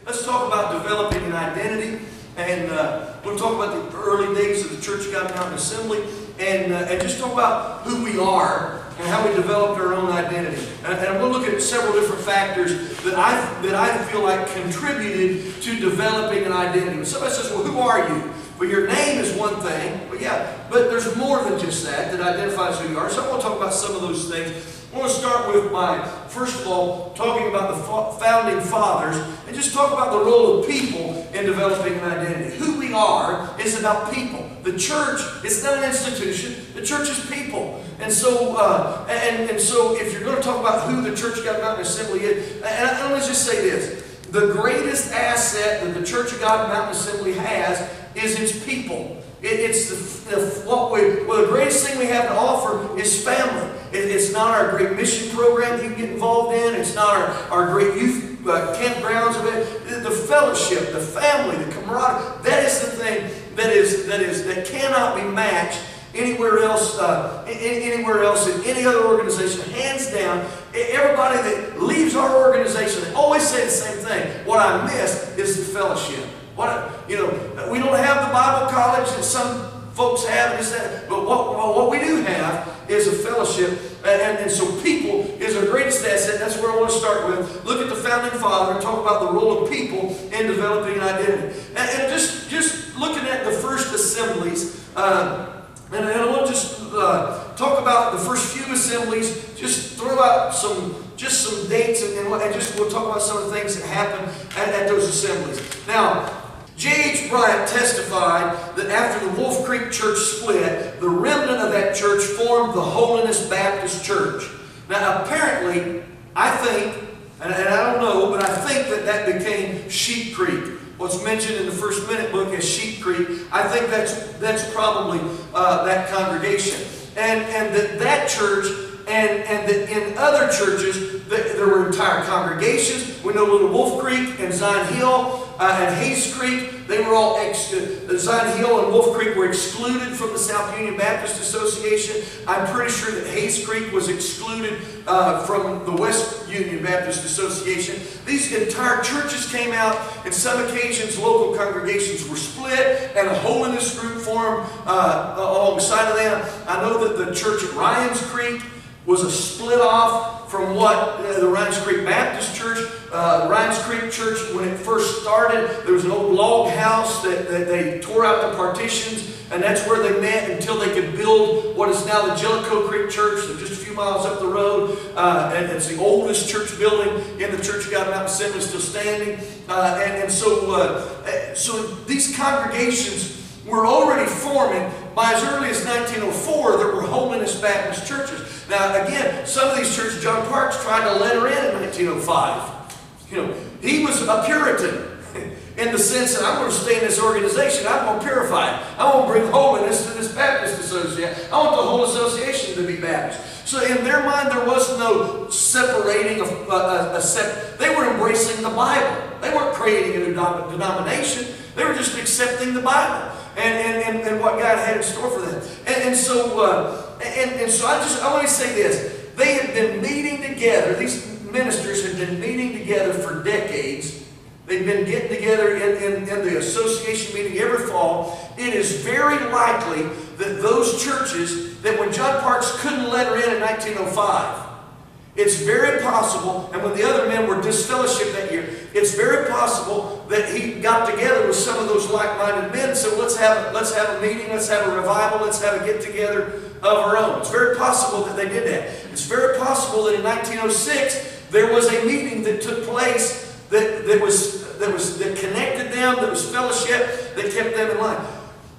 Let's talk about developing an identity, and we'll talk about the early days of the Church of God Mountain Assembly, and just talk about who we are and how we developed our own identity. And we'll look at several different factors that I feel like contributed to developing an identity. When somebody says, "Well, who are you?" Well, your name is one thing, but there's more than just that identifies who you are. So I want to talk about some of those things. I want to start with first of all, talking about the founding fathers and just talk about the role of people in developing an identity. Who we are is about people. The church is not an institution. The church is people. And so, so if you're going to talk about who the Church of God Mountain Assembly is, and let's just say this. The greatest asset that the Church of God Mountain Assembly has is its people. It's the greatest thing we have to offer is family. It's not our great mission program you can get involved in. It's not our great youth campgrounds of it. The fellowship, the family, the camaraderie. That is the thing that cannot be matched anywhere else in any other organization. Hands down, everybody that leaves our organization, they always say the same thing. What I miss is the fellowship. We don't have the Bible college that some folks have, but what we do have is a fellowship, and so people is our greatest asset. That's where I want to start with. Look at the founding father and talk about the role of people in developing an identity. And just looking at the first assemblies, and I want to just talk about the first few assemblies, just throw out some dates, and we'll talk about some of the things that happened at those assemblies. Now, J.H. Bryant testified that after the Wolf Creek Church split, the remnant of that church formed the Holiness Baptist Church. Now, apparently, I think, and I don't know, but I think that became Sheep Creek. What's mentioned in the First Minute book as Sheep Creek, I think that's probably that congregation. And that church, and that in other churches, there were entire congregations. We know Little Wolf Creek and Zion Hill and Hayes Creek, they were all, Zion Hill and Wolf Creek were excluded from the South Union Baptist Association. I'm pretty sure that Hayes Creek was excluded from the West Union Baptist Association. These entire churches came out. In some occasions, local congregations were split, and a holiness group formed alongside of them. I know that the church at Ryan's Creek was a split off from what the Ryan's Creek Baptist Church. Ryan's Creek Church, when it first started, there was an old log house that they tore out the partitions, and that's where they met until they could build what is now the Jellicoe Creek Church. They're just a few miles up the road, and it's the oldest church building in the Church of God Mountain Assembly, still standing. So these congregations were already forming by as early as 1904. There were Holiness Baptist churches. Now, again, some of these churches, John Parks tried to let her in 1905. He was a Puritan in the sense that I'm going to stay in this organization. I'm going to purify it. I want to bring holiness to this Baptist association. I want the whole association to be Baptist. So in their mind, there was no separating they were embracing the Bible. They weren't creating a new denomination. They were just accepting the Bible and what God had in store for them. So I want to say this. They had been meeting together. These ministers had been meeting together for decades. They've been getting together in the association meeting every fall. It is very likely that those churches, that when John Parks couldn't let her in 1905, it's very possible, and when the other men were disfellowshipped that year, it's very possible that he got together with some of those like-minded men and said, let's have a meeting, let's have a revival, let's have a get-together of our own. It's very possible that they did that. It's very possible that in 1906, there was a meeting that took place that connected them, that was fellowship, that kept them in line.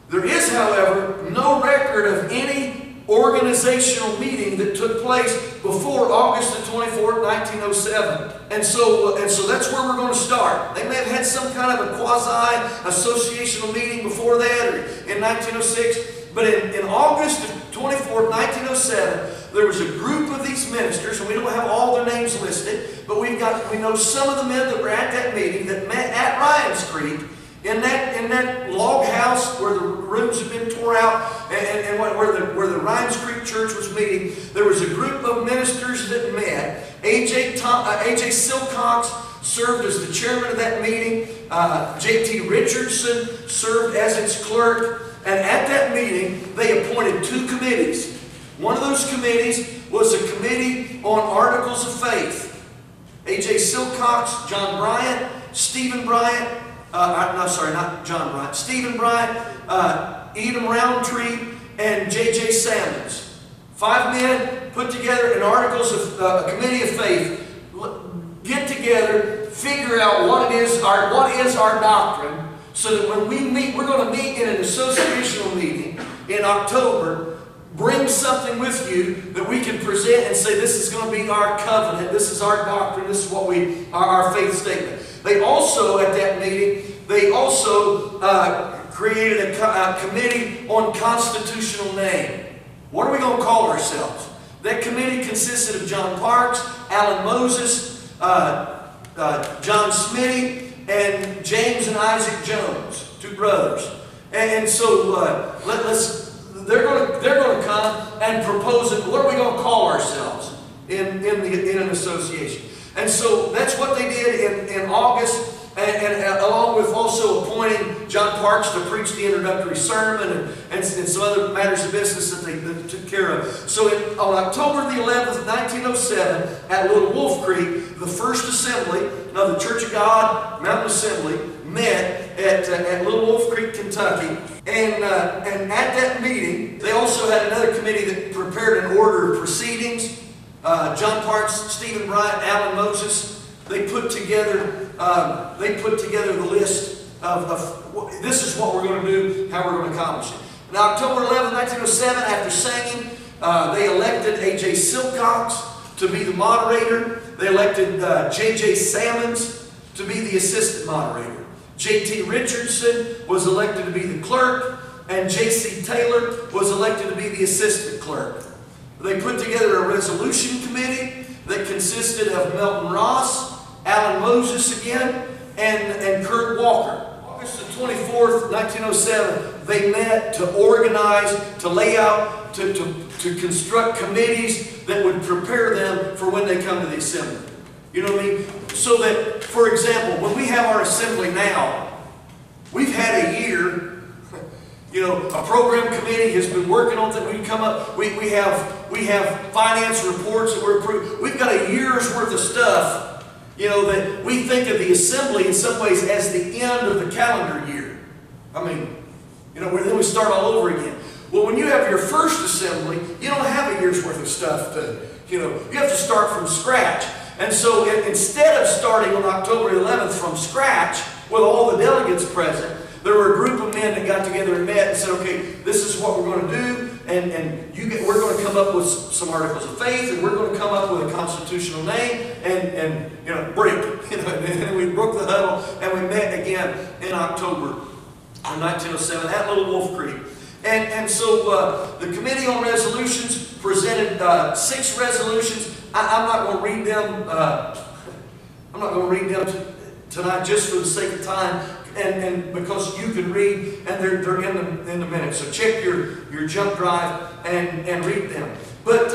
There is, however, no record of any organizational meeting that took place before August the 24th, 1907. And so that's where we're going to start. They may have had some kind of a quasi-associational meeting before that, or in 1906. But in August 24th, 1907, there was a group of these ministers, and we don't have all their names listed, but we know some of the men that were at that meeting that met at Ryan's Creek in that log house where the rooms had been torn out, and where the Ryan's Creek Church was meeting. There was a group of ministers that met. A.J. Silcox, served as the chairman of that meeting. J.T. Richardson served as its clerk. And at that meeting, they appointed 2 committees. One of those committees was a committee on articles of faith. A.J. Silcox, John Bryant, Stephen Bryant, Stephen Bryant, Edom Roundtree, and J.J. Sammons. 5 men put together an articles of a committee of faith. Get together, figure out what is our doctrine, so that when we meet, we're going to meet in an associational meeting in October. Bring something with you that we can present and say, this is going to be our covenant, this is our doctrine, this is what our faith statement. They also, at that meeting, created a committee on constitutional name. What are we going to call ourselves? That committee consisted of John Parks, Alan Moses, John Smitty, and James and Isaac Jones, 2 brothers. And so they're going to come and propose it. What are we going to call ourselves in an association? And so that's what they did in August, and along with also appointing John Parks to preach the introductory sermon and some other matters of business that they took care of. So on October the 11th, 1907, at Little Wolf Creek, the first assembly of the Church of God Mountain Assembly met at Little Wolf Creek, Kentucky. And at that meeting, they also had another committee that prepared an order of proceedings. John Parks, Stephen Bryant, Alan Moses, they put together the list of this is what we're going to do, how we're going to accomplish it. And October 11, 1907, after singing, they elected A.J. Silcox to be the moderator. They elected J.J. Sammons to be the assistant moderator. J.T. Richardson was elected to be the clerk, and J.C. Taylor was elected to be the assistant clerk. They put together a resolution committee that consisted of Melton Ross, Alan Moses again, and Kurt Walker. August the 24th, 1907, they met to organize, to lay out, to construct committees that would prepare them for when they come to the assembly. You know what I mean? So that, for example, when we have our assembly now, we've had a year. You know, a program committee has been working on that. We come up. We have finance reports that we're approved. We've got a year's worth of stuff. You know, that we think of the assembly in some ways as the end of the calendar year. I mean, you know, then we start all over again. Well, when you have your first assembly, you don't have a year's worth of stuff to, you know, you have to start from scratch. And so instead of starting on October 11th from scratch with all the delegates present, there were a group of men that got together and met and said, okay, this is what we're going to do, and we're going to come up with some articles of faith, and we're going to come up with a constitutional name, and you know, break. You know, and we broke the huddle, and we met again in October of 1907 at Little Wolf Creek. And so the Committee on Resolutions presented 6 resolutions. I'm not going to read them. I'm not going to read them tonight just for the sake of time. And because you can read, and they're in the minutes. So check your jump drive and read them. But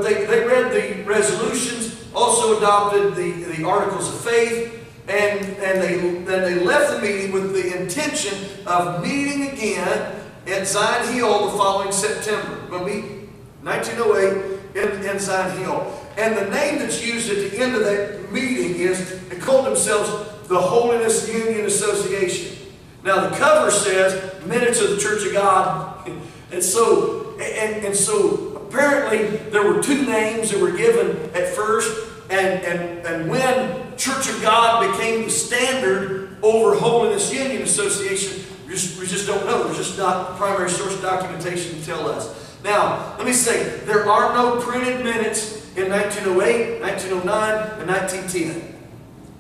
they read the resolutions, also adopted the articles of faith, and they left the meeting with the intention of meeting again at Zion Hill the following September. We'll meet 1908 in Zion Hill. And the name that's used at the end of that meeting is, they called themselves the Holiness Union Association. Now the cover says Minutes of the Church of God, and so apparently there were 2 names that were given at first, and when Church of God became the standard over Holiness Union Association, we just don't know. There's just not primary source documentation to tell us. Now let me say, there are no printed minutes in 1908, 1909, and 1910.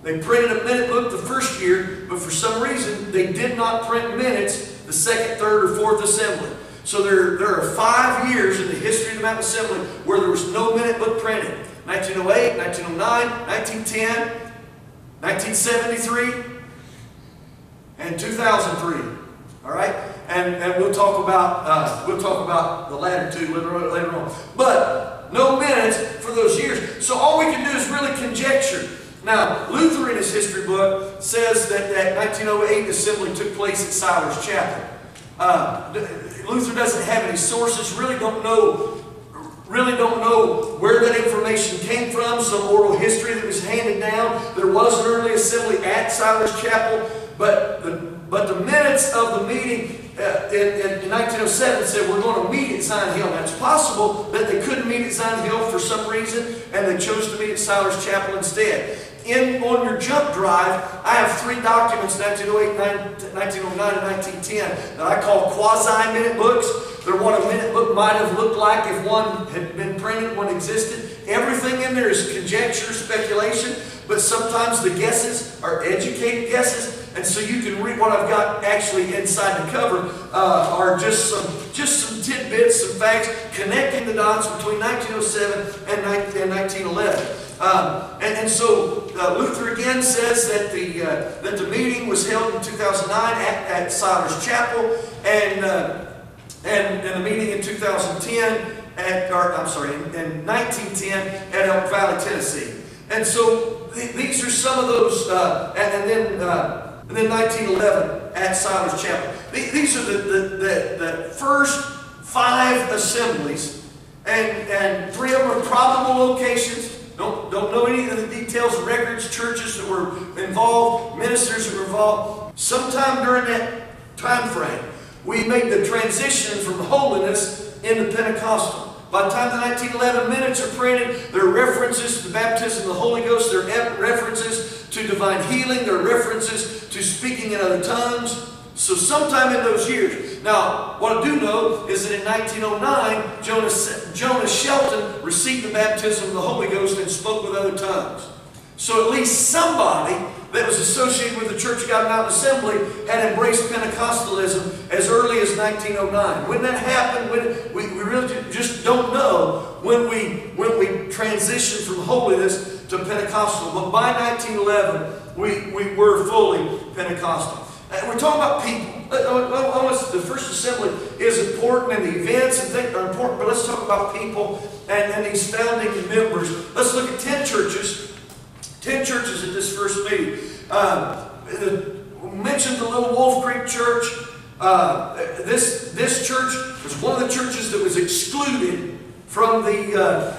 They printed a minute book the first year, but for some reason they did not print minutes the second, third, or fourth assembly. So there are 5 years in the history of the Mountain Assembly where there was no minute book printed. 1908, 1909, 1910, 1973, and 2003. All right, and we'll talk about the latter 2 later on. But no minutes for those years. So all we can do is really conjecture. Now, Luther in his history book says that that 1908 assembly took place at Siler's Chapel. Luther doesn't have any sources, really don't know where that information came from, some oral history that was handed down. There was an early assembly at Siler's Chapel, but the minutes of the meeting in 1907 said we're going to meet at Zion Hill. Now it's possible that they couldn't meet at Zion Hill for some reason, and they chose to meet at Siler's Chapel instead. On your jump drive, I have 3 documents, 1908, 1909, and 1910, that I call quasi-minute books. They're what a minute book might have looked like if one had been printed, one existed. Everything in there is conjecture, speculation, but sometimes the guesses are educated guesses. And so you can read what I've got actually inside the cover are just some tidbits, some facts, connecting the dots between 1907 and 1911. And so Luther again says that the meeting was held in 2009 at Siler's Chapel, and the meeting in 2010 in 1910 at Elk Valley, Tennessee. And so these are some of those, and then 1911 at Siler's Chapel. These are the first 5 assemblies, and 3 of them are probable locations. Don't know any of the details, records, churches that were involved, ministers that were involved. Sometime during that time frame, we made the transition from holiness into Pentecostal. By the time the 1911 minutes are printed, there are references to the baptism of the Holy Ghost. There are references to divine healing. There are references to speaking in other tongues. So sometime in those years. Now, what I do know is that in 1909, Jonas Shelton received the baptism of the Holy Ghost and spoke with other tongues. So at least somebody that was associated with the Church of God Mountain Assembly had embraced Pentecostalism as early as 1909. When that happened, we really just don't know when we transitioned from holiness to Pentecostal. But by 1911, we were fully Pentecostal. We're talking about people. The first assembly is important, and the events and things are important, but let's talk about people and these founding members. Let's look at 10 churches. 10 churches at this first meeting. We mentioned the Little Wolf Creek Church. This church was one of the churches that was excluded from the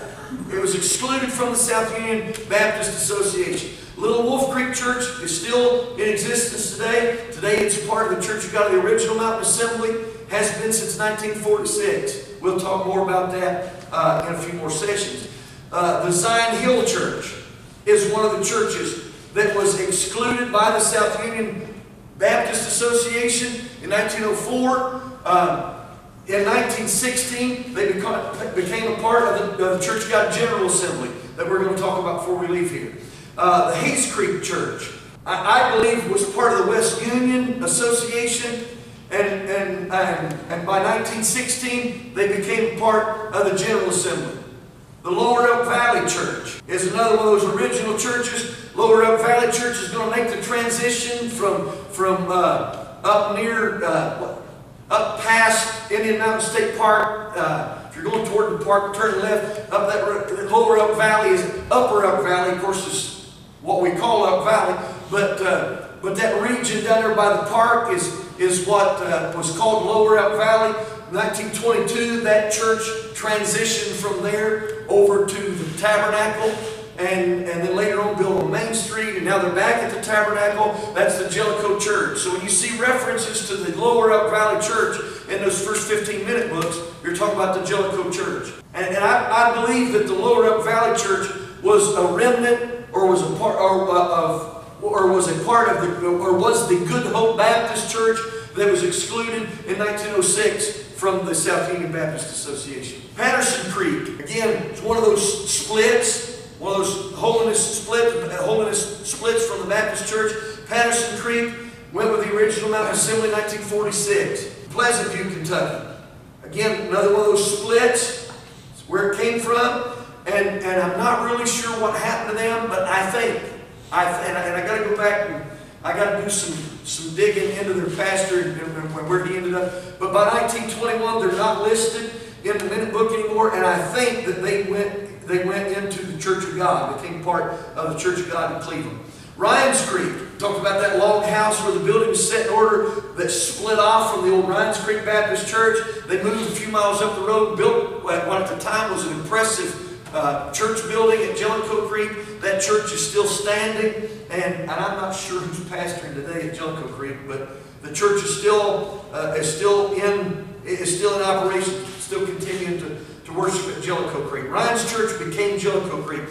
South Union Baptist Association. Little Wolf Creek Church is still in existence today. Today it's a part of the Church of God, the original Mountain Assembly, has been since 1946. We'll talk more about that in a few more sessions. The Zion Hill Church is one of the churches that was excluded by the South Union Baptist Association in 1904. In 1916, they became a part of the Church of God General Assembly that we're going to talk about before we leave here. The Hayes Creek Church, I believe, was part of the West Union Association, and by 1916, they became part of the General Assembly. The Lower Elk Valley Church is another one of those original churches. Lower Elk Valley Church is going to make the transition from up past Indian Mountain State Park. If you're going toward the park, turn left. Up that Lower Elk Valley is Upper Elk Valley. Of course, is what we call Elk Valley, but that region down there by the park is what was called Lower Elk Valley. 1922, that church transitioned from there over to the Tabernacle, and then later on built on Main Street, and now they're back at the Tabernacle. That's the Jellicoe Church. So when you see references to the Lower Elk Valley Church in those first 15-minute books, you're talking about the Jellicoe Church. And I believe that the Lower Elk Valley Church was a remnant, or was the Good Hope Baptist Church that was excluded in 1906 from the South Union Baptist Association. Patterson Creek, again, it's one of those splits, one of those holiness splits from the Baptist Church. Patterson Creek went with the original Mountain Assembly in 1946. Pleasant View, Kentucky. Again, another one of those splits. It's where it came from. And I'm not really sure what happened to them, but I got to go back and I got to do some digging into their pastor and where he ended up. But by 1921, they're not listed in the minute book anymore, and I think that they went they went into the Church of God, became part of the Church of God in Cleveland. Ryan's Creek, talked about that long house where the building was set in order that split off from the old Ryan's Creek Baptist Church. They moved a few miles up the road, built what at the time was an impressive church building at Jellicoe Creek. That church is still standing, and I'm not sure who's pastoring today at Jellicoe Creek, but the church is still in operation, still continuing to worship at Jellicoe Creek. Ryan's Church became Jellicoe Creek.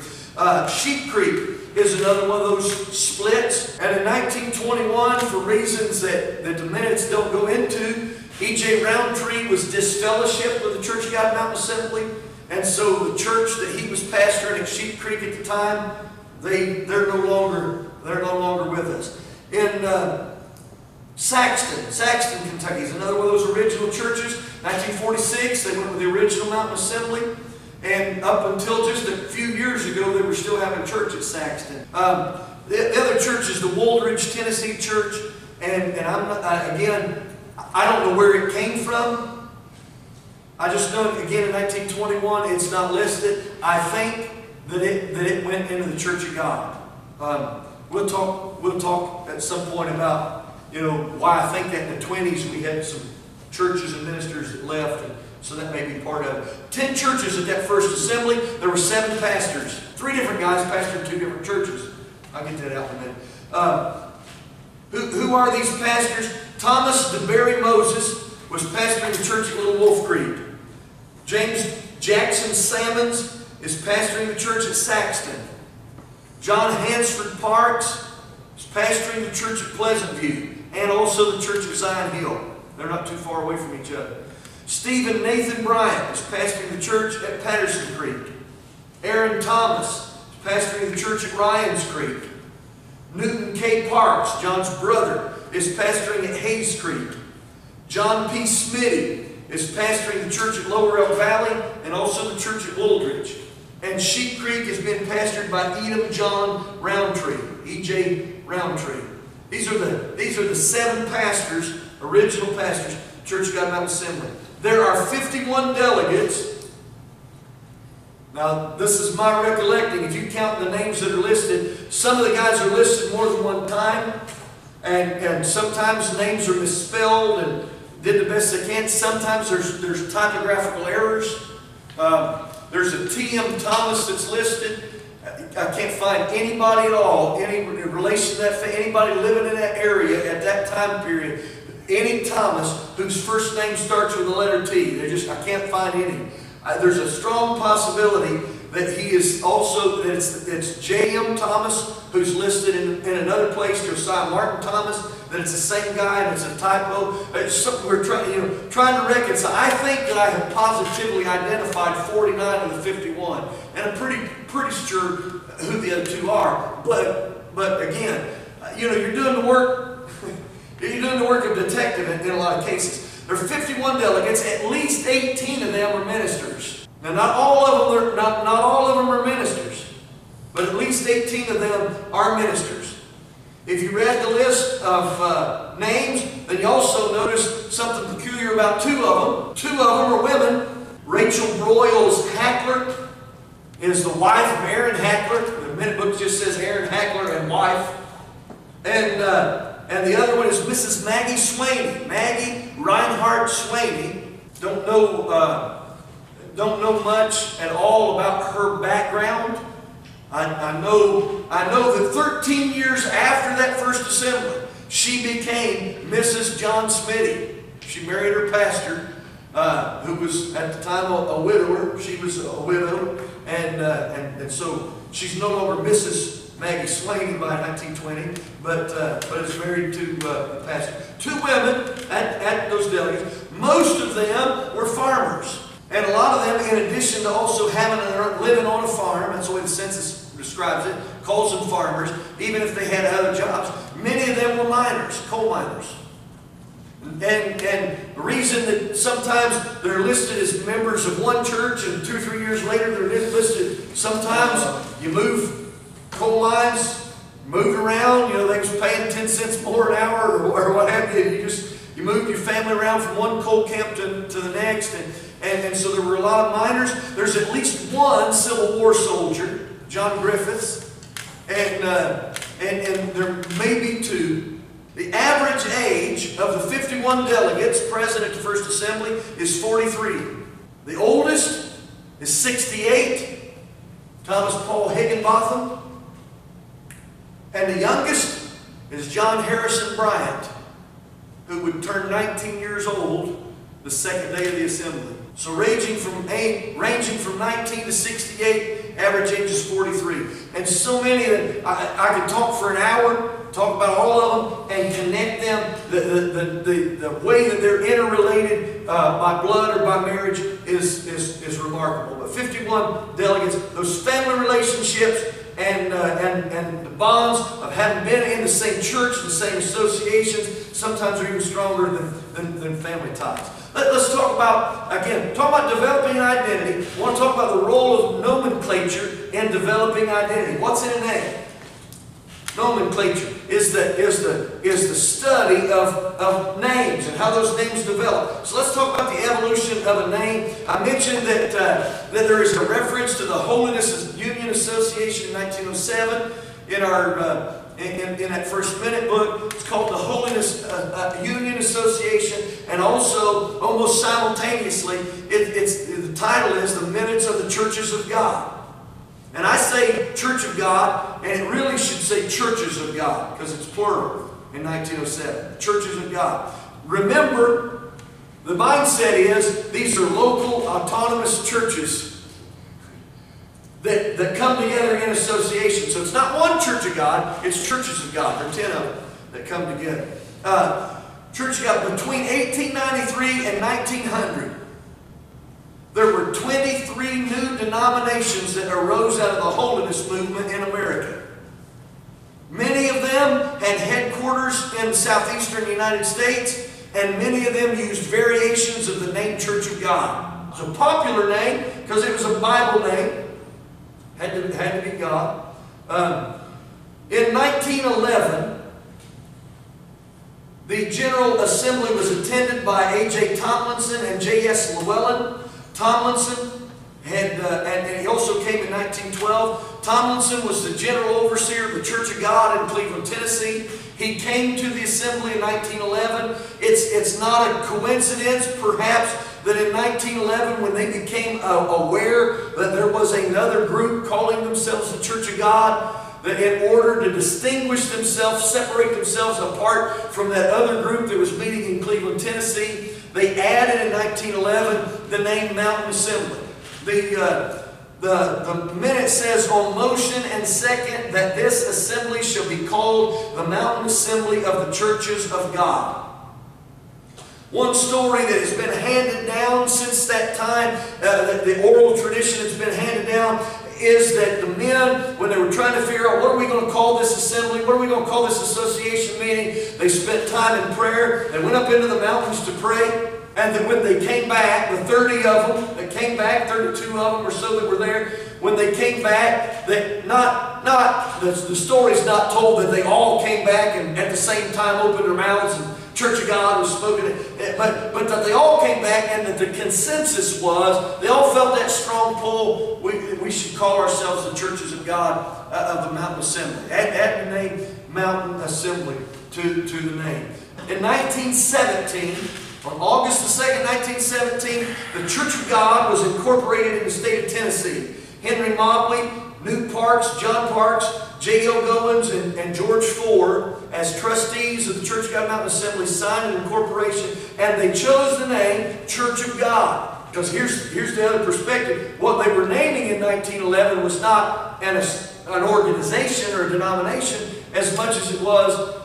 Sheep Creek is another one of those splits. And in 1921, for reasons that the minutes don't go into, E.J. Roundtree was disfellowshipped with the Church of God Mountain Assembly. And so the church that he was pastoring at Sheep Creek at the time, they're no longer with us. In Saxton, Kentucky is another one of those original churches. 1946, they went with the original Mountain Assembly. And up until just a few years ago, they were still having church at Saxton. The other church is the Woldridge, Tennessee Church. And I don't know where it came from. I just know, again, in 1921, it's not listed. I think that it went into the Church of God. We'll talk at some point about why I think that in the 20s we had some churches and ministers that left, and so that may be part of it. 10 churches at that first assembly. There were 7 pastors. 3 different guys pastored 2 different churches. I'll get that out in a minute. Who are these pastors? Thomas DeBerry Moses was pastoring the church at Little Wolf Creek. James Jackson Sammons is pastoring the church at Saxton. John Hansford Parks is pastoring the church at Pleasant View, and also the church of Zion Hill. They're not too far away from each other. Stephen Nathan Bryant is pastoring the church at Patterson Creek. Aaron Thomas is pastoring the church at Ryan's Creek. Newton K. Parks, John's brother, is pastoring at Hayes Creek. John P. Smitty is pastoring the church at Lower Elk Valley and also the church at Woldridge. And Sheep Creek has been pastored by Edom John Roundtree, E.J. Roundtree. These are the 7 pastors, original pastors, Church of God Mountain Assembly. There are 51 delegates. Now, this is my recollecting. If you count the names that are listed, some of the guys are listed more than one time, and sometimes names are misspelled and did the best they can. Sometimes there's typographical errors. There's a T.M. Thomas that's listed. I can't find anybody at all, any relation to that, anybody living in that area at that time period, any Thomas whose first name starts with the letter T. I can't find any. There's a strong possibility that he is also, that it's J.M. Thomas who's listed in another place, Josiah Martin Thomas, that it's the same guy and it's a typo. It's something we're trying to reconcile. I think that I have positively identified 49 of the 51, and I'm pretty sure who the other 2 are. But again, you're doing the work. You're doing the work of detective in a lot of cases. There are 51 delegates. At least 18 of them are ministers. Now, not all of them are ministers, but at least 18 of them are ministers. If you read the list of names, then you also notice something peculiar about 2 of them. 2 of them are women. Rachel Broyles Hackler is the wife of Aaron Hackler. The minute book just says Aaron Hackler and wife. And the other one is Mrs. Maggie Swaney. Maggie Reinhardt Swaney. Don't know much at all about her background. I know that 13 years after that first assembly, she became Mrs. John Smitty. She married her pastor, who was at the time a widower. She was a widow, and so she's no longer Mrs. Maggie Swaney by 1920, but is married to the pastor. 2 women at those delegates. Most of them were farmers. And a lot of them, in addition to also living on a farm, that's the way the census describes it, calls them farmers, even if they had other jobs. Many of them were miners, coal miners. And the reason that sometimes they're listed as members of one church and 2 or 3 years later they're listed, sometimes you move coal mines, moved around, they was paying 10 cents more an hour or what have you. You moved your family around from one coal camp to the next, and And so there were a lot of miners. There's at least one Civil War soldier, John Griffiths, and there may be two. The average age of the 51 delegates present at the First Assembly is 43. The oldest is 68, Thomas Paul Higginbotham. And the youngest is John Harrison Bryant, who would turn 19 years old the second day of the assembly. So ranging from 19 to 68, average age is 43. And so many that I could talk for an hour, talk about all of them, and connect them. The way that they're interrelated by blood or by marriage is remarkable. But 51 delegates, those family relationships, and the bonds of having been in the same church, the same associations, sometimes are even stronger than family ties. Let's talk about developing identity. I want to talk about the role of nomenclature in developing identity. What's in a name? Nomenclature is the study of names and how those names develop. So let's talk about the evolution of a name. I mentioned that there is a reference to the Holiness Union Association in 1907 in our in that first minute book. It's called the Holiness Union Association, and also almost simultaneously, the title is the Minutes of the Churches of God. And I say Church of God, and it really should say Churches of God, because it's plural in 1907. Churches of God. Remember, the mindset is these are local autonomous churches that come together in association. So it's not one Church of God, it's Churches of God. There are 10 of them that come together. Church of God, between 1893 and 1900, there were 23 new denominations that arose out of the holiness movement in America. Many of them had headquarters in the southeastern United States, and many of them used variations of the name Church of God. It was a popular name because it was a Bible name. Had to be God. In 1911, the General Assembly was attended by A.J. Tomlinson and J.S. Llewellyn. Tomlinson and he also came in 1912. Tomlinson was the general overseer of the Church of God in Cleveland, Tennessee. He came to the assembly in 1911. It's not a coincidence, perhaps, that in 1911, when they became aware that there was another group calling themselves the Church of God, that in order to distinguish themselves, separate themselves apart from that other group that was meeting in Cleveland, Tennessee, they added in 1911 the name Mountain Assembly. The minute says, on motion and second, that this assembly shall be called the Mountain Assembly of the Churches of God. One story that has been handed down since that time, the oral tradition that's been handed down, is that the men, when they were trying to figure out what are we going to call this assembly, what are we going to call this association meeting, they spent time in prayer. They went up into the mountains to pray. And then when they came back, the 30 of them that came back, 32 of them or so that were there, when they came back, the story's not told that they all came back and at the same time opened their mouths and Church of God was spoken, but that they all came back, and that the consensus was they all felt that strong pull. We should call ourselves the Churches of God of the Mountain Assembly. Add the name Mountain Assembly to the name. In 1917, on August the 2nd, 1917, the Church of God was incorporated in the state of Tennessee. Henry Mobley, Newt Parks, John Parks, J.O. Goins, and George Ford, as trustees of the Church of God Mountain Assembly, signed an incorporation, and they chose the name Church of God. Because here's the other perspective. What they were naming in 1911 was not an organization or a denomination as much as it was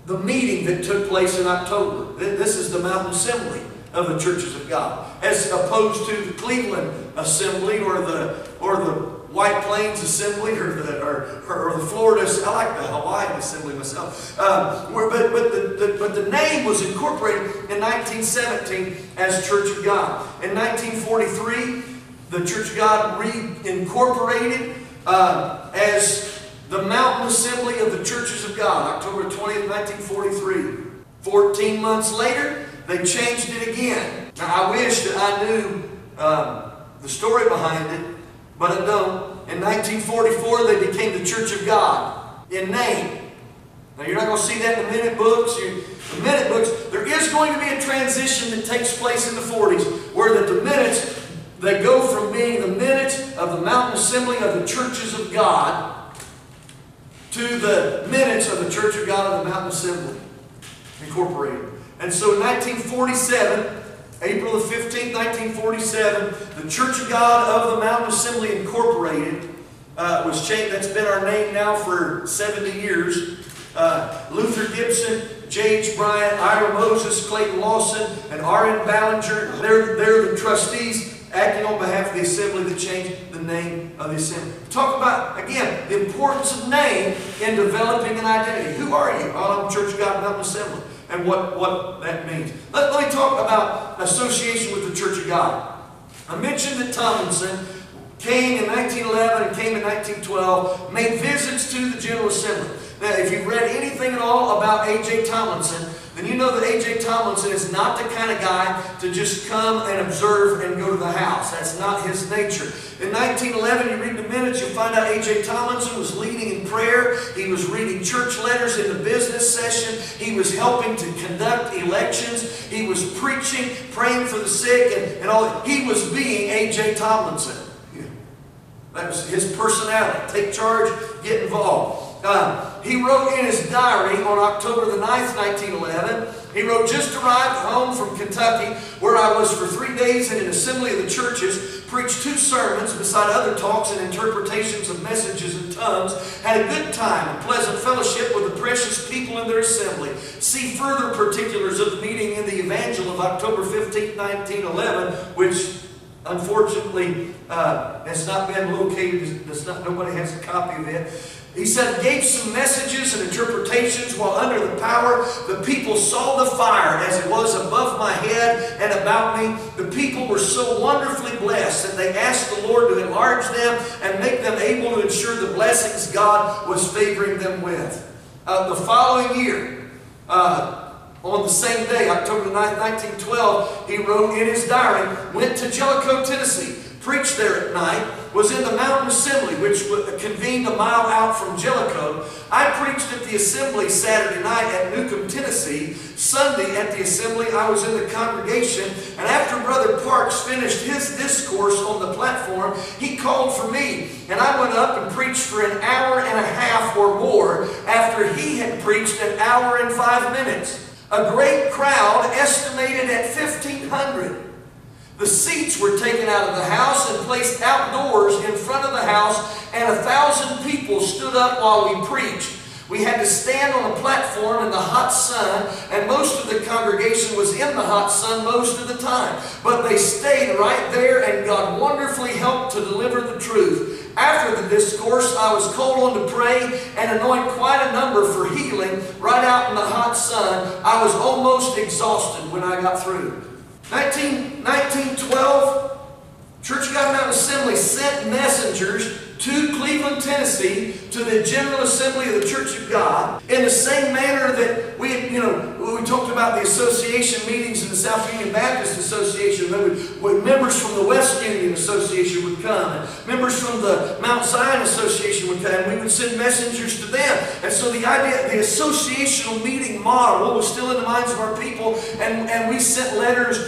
the meeting that took place in October. This is the Mountain Assembly of the Churches of God, as opposed to the Cleveland Assembly or the White Plains Assembly or the Florida. I like the Hawaiian Assembly myself. But the name was incorporated in 1917 as Church of God. In 1943, the Church of God reincorporated as the Mountain Assembly of the Churches of God, October 20th, 1943. 14 months later, they changed it again Now, I wish that I knew the story behind it, but I don't. In 1944, they became the Church of God in name. Now, you're not going to see that in the minute books. The minute books, there is going to be a transition that takes place in the 40s where the minutes, they go from being the minutes of the Mountain Assembly of the Churches of God to the minutes of the Church of God of the Mountain Assembly Incorporated. And so in 1947, April the 15th, 1947, the Church of God of the Mountain Assembly Incorporated was changed. That's been our name now for 70 years. Luther Gibson, J.H. Bryant, Ira Moses, Clayton Lawson, and R.N. Ballinger, they're the trustees acting on behalf of the assembly that changed the name of the assembly. Talk about, again, the importance of name in developing an identity. Who are you? Oh, I'm Church of God Mountain Assembly. And what that means. Let me talk about association with the Church of God. I mentioned that Tomlinson came in 1911 and came in 1912, made visits to the General Assembly. Now, if you've read anything at all about A.J. Tomlinson, then you know that A.J. Tomlinson is not the kind of guy to just come and observe and go to the house. That's not his nature. In 1911, you read the minutes, you'll find out A.J. Tomlinson was leading in prayer. He was reading church letters in the business session. He was helping to conduct elections. He was preaching, praying for the sick, and all that. He was being A.J. Tomlinson. That was his personality. Take charge, get involved. He wrote in his diary on October the 9th, 1911, he wrote, "Just arrived home from Kentucky, where I was for 3 days in an assembly of the churches, preached 2 sermons beside other talks and interpretations of messages in tongues, had a good time and pleasant fellowship with the precious people in their assembly. See further particulars of the meeting in the Evangel of October 15th, 1911, which unfortunately has not been located. Nobody has a copy of it. He said, gave some messages and interpretations while under the power. The people saw the fire as it was above my head and about me. The people were so wonderfully blessed that they asked the Lord to enlarge them and make them able to ensure the blessings God was favoring them with." The following year, on the same day, October 9th, 1912, he wrote in his diary, went to Jellicoe, Tennessee, preached there at night, was in the Mountain Assembly, which convened a mile out from Jellicoe. I preached at the assembly Saturday night at Newcomb, Tennessee. Sunday at the assembly, I was in the congregation, and after Brother Parks finished his discourse on the platform, he called for me, and I went up and preached for an hour and a half or more after he had preached an hour and 5 minutes. A great crowd, estimated at 1,500. The seats were taken out of the house and placed outdoors in front of the house, and 1,000 people stood up while we preached. We had to stand on a platform in the hot sun, and most of the congregation was in the hot sun most of the time. But they stayed right there, and God wonderfully helped to deliver the truth. After the discourse, I was called on to pray and anoint quite a number for healing right out in the hot sun. I was almost exhausted when I got through. 1912, Church of God Mountain Assembly sent messengers to Cleveland, Tennessee, to the General Assembly of the Church of God, in the same manner that we talked about the association meetings in the South Union Baptist Association. When members from the West Union Association would come, and members from the Mount Zion Association would come, and we would send messengers to them. And so the idea, the associational meeting model was still in the minds of our people, and we sent letters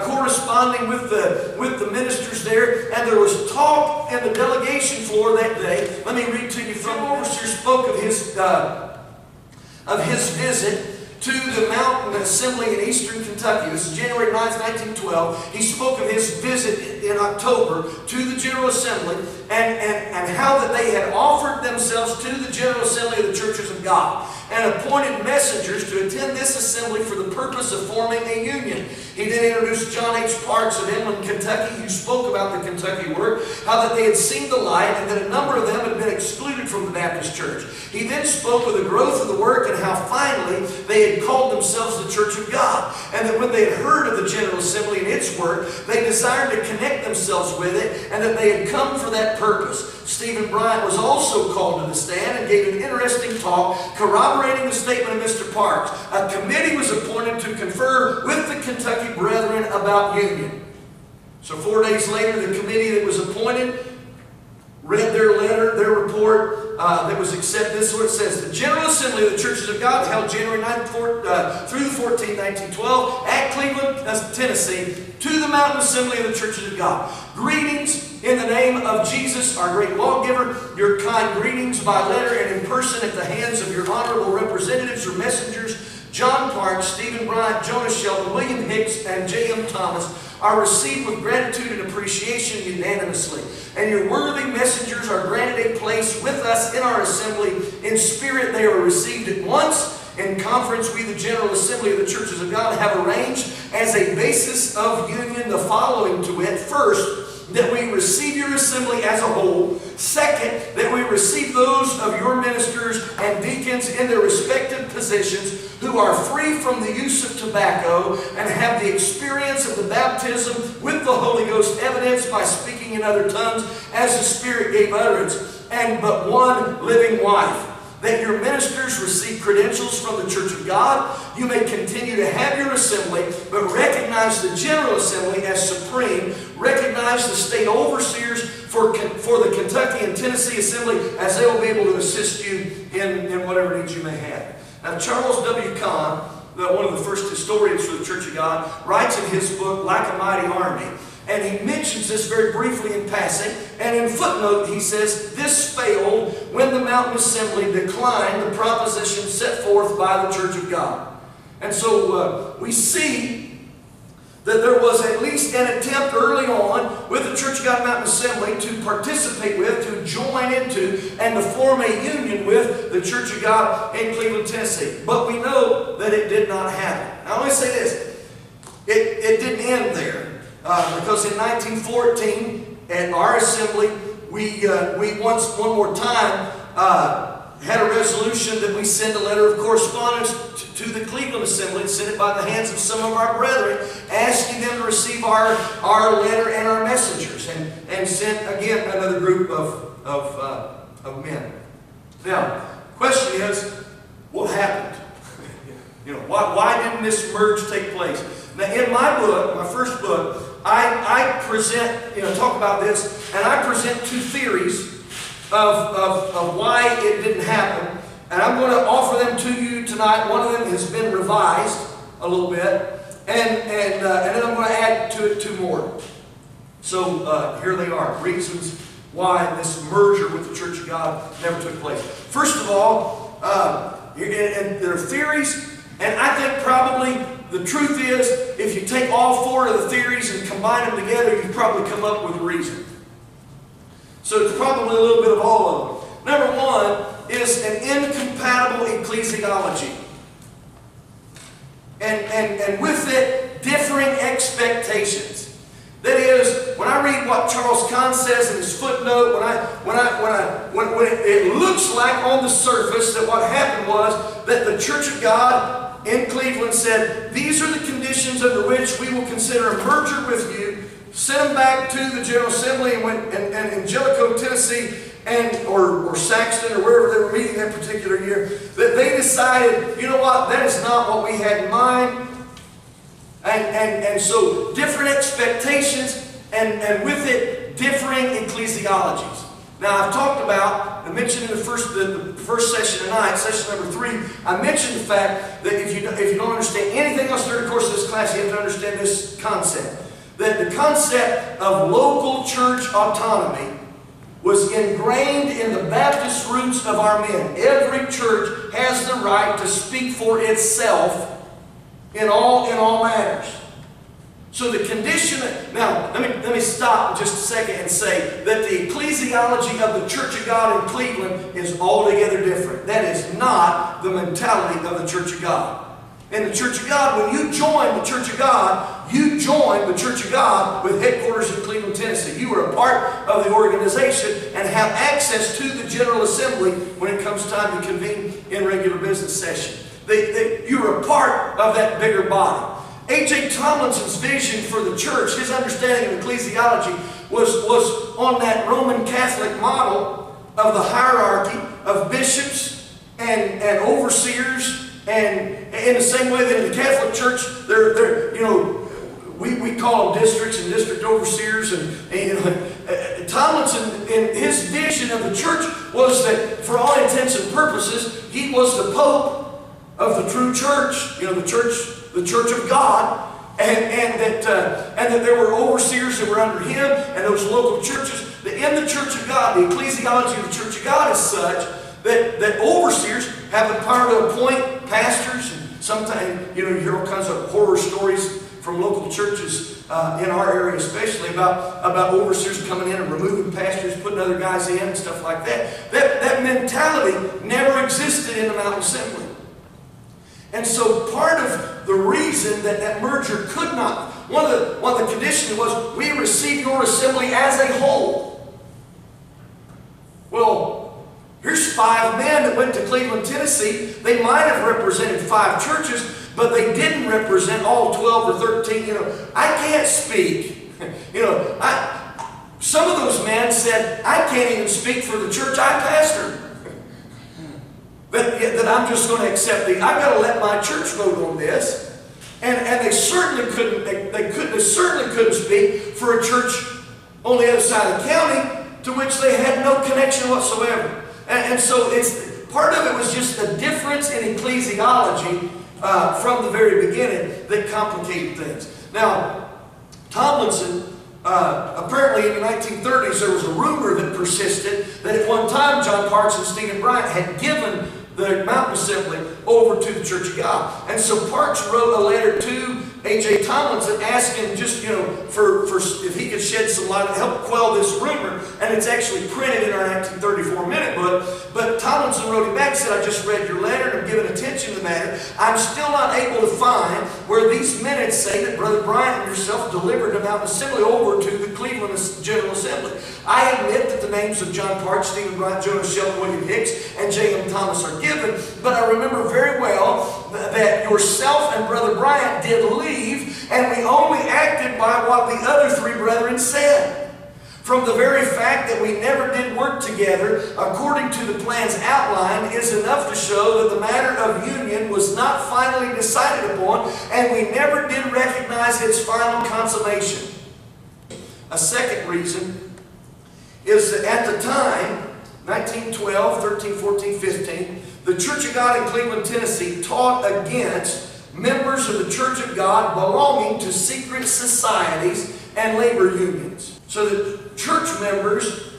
corresponding with the ministers there, and there was talk in the delegation floor that day. Let me read to you from the overseer spoke of his visit to the Mountain Assembly in Eastern Kentucky. This is January 9th, 1912. He spoke of his visit in October to the General Assembly and how that they had offered themselves to the General Assembly of the Churches of God and appointed messengers to attend this assembly for the purpose of forming a union. He then introduced John H. Parks of Inland, Kentucky, who spoke about the Kentucky work, how that they had seen the light and that a number of them had been excluded from the Baptist church. He then spoke of the growth of the work and how finally they had called themselves the Church of God, and that when they had heard of the General Assembly and its work, they desired to connect themselves with it, and that they had come for that purpose. Stephen Bryant was also called to the stand and gave an interesting talk corroborating the statement of Mr. Parks. A committee was appointed to confer with the Kentucky Brethren about union. So 4 days later, the committee that was appointed read their letter, their report that was accepted. This is what it says. The General Assembly of the Churches of God held January 9th through the 14th, 1912 at Cleveland, Tennessee, to the Mountain Assembly of the Churches of God. Greetings in the name of Jesus, our great lawgiver. Your kind greetings by letter and in person at the hands of your honorable representatives or messengers, John Parks, Stephen Bryant, Jonas Shelton, William Hicks, and J.M. Thomas, are received with gratitude and appreciation unanimously. And your worthy messengers are granted a place with us in our assembly. In spirit they are received at once. In conference, we, the General Assembly of the Churches of God, have arranged as a basis of union the following to it. First, that we receive your assembly as a whole. Second, that we receive those of your ministers and deacons in their respective positions who are free from the use of tobacco and have the experience of the baptism with the Holy Ghost evidenced by speaking in other tongues as the Spirit gave utterance, and but one living wife. That your ministers receive credentials from the Church of God. You may continue to have your assembly, but recognize the General Assembly as supreme. Recognize the state overseers for the Kentucky and Tennessee Assembly, as they will be able to assist you in whatever needs you may have. Now, Charles W. Kahn, one of the first historians for the Church of God, writes in his book, Like a Mighty Army, and he mentions this very briefly in passing, and in footnote he says, this failed when the Mountain Assembly declined the proposition set forth by the Church of God. And so we see that there was at least an attempt early on with the Church of God Mountain Assembly to participate with, to join into, and to form a union with the Church of God in Cleveland, Tennessee. But we know that it did not happen. Now, I want to say this. It didn't end there. Because in 1914, at our assembly, we one more time had a resolution that we send a letter of correspondence to the Cleveland Assembly and send it by the hands of some of our brethren, asking them to receive our letter and our messengers, and sent again another group of men. Now, question is, what happened? Why didn't this merge take place? Now, in my book, my first book, I present, talk about this, and I present two theories of why it didn't happen. And I'm going to offer them to you tonight. One of them has been revised a little bit, and then I'm going to add to it two more. So here they are, reasons why this merger with the Church of God never took place. First of all, and there are theories, and I think probably the truth is, if you take all four of the theories and combine them together, you probably come up with a reason. So it's probably a little bit of all of them. Number one is an incompatible ecclesiology. And with it, differing expectations. That is, when I read what Charles Kahn says in his footnote, when it looks like on the surface that what happened was that the Church of God in Cleveland said, these are the conditions under which we will consider a merger with you, sent them back to the General Assembly and in Jellicoe, Tennessee, or Saxton, or wherever they were meeting that particular year, that they decided, you know what, that is not what we had in mind. And so different expectations, and with it, differing ecclesiologies. Now, I've talked about, I mentioned in the first session tonight, session number 3, I mentioned the fact that if you don't understand anything else during the course of this class, you have to understand this concept. That the concept of local church autonomy was ingrained in the Baptist roots of our men. Every church has the right to speak for itself in all matters. So the condition, now let me stop just a second and say that the ecclesiology of the Church of God in Cleveland is altogether different. That is not the mentality of the Church of God. In the Church of God, when you join the Church of God, you join the Church of God with headquarters in Cleveland, Tennessee. You are a part of the organization and have access to the General Assembly when it comes time to convene in regular business session. You are a part of that bigger body. A.J. Tomlinson's vision for the church, his understanding of ecclesiology, was on that Roman Catholic model of the hierarchy of bishops and overseers, and in the same way that in the Catholic Church, we call them districts and district overseers, and Tomlinson, in his vision of the church, was that for all intents and purposes, he was the Pope of the true church, the church of God, and that there were overseers that were under him, and those local churches. That in the church of God, the ecclesiology of the church of God is such that overseers have the power to appoint pastors, and sometimes you hear all kinds of horror stories from local churches in our area, especially about overseers coming in and removing pastors, putting other guys in, and stuff like that. That mentality never existed in the Mountain Assembly. And so part of the reason that merger could not, one of the conditions was, we receive your assembly as a whole. Well, here's 5 men that went to Cleveland, Tennessee. They might have represented 5 churches, but they didn't represent all 12 or 13. I can't speak. Some of those men said, I can't even speak for the church I pastor. That I'm just going to accept I've got to let my church vote on this. And they certainly couldn't. They certainly couldn't speak for a church on the other side of the county to which they had no connection whatsoever. And so part of it was just a difference in ecclesiology from the very beginning that complicated things. Now, Tomlinson, apparently in the 1930s, there was a rumor that persisted that at one time John Parks and Stephen Bryant had given the Mountain Assembly over to the Church of God. And so Parks wrote a letter to A.J. Tomlinson asking just, for if he could shed some light to help quell this rumor. And it's actually printed in our 1934 minute book. But Tomlinson wrote him back and said, I just read your letter and I'm giving attention to the matter. I'm still not able to find where these minutes say that Brother Bryant and yourself delivered the Mountain Assembly over to the Cleveland General Assembly. I admit that the names of John Parks, Stephen Bryant, Jonas Sheldon, William Hicks, and J.M. Thomas are given, but I remember very well that yourself and Brother Bryant did leave, and we only acted by what the other 3 brethren said. From the very fact that we never did work together according to the plans outlined is enough to show that the matter of union was not finally decided upon, and we never did recognize its final consummation. A second reason is that at the time, 1912, 13, 14, 15, the Church of God in Cleveland, Tennessee taught against members of the Church of God belonging to secret societies and labor unions. So that church members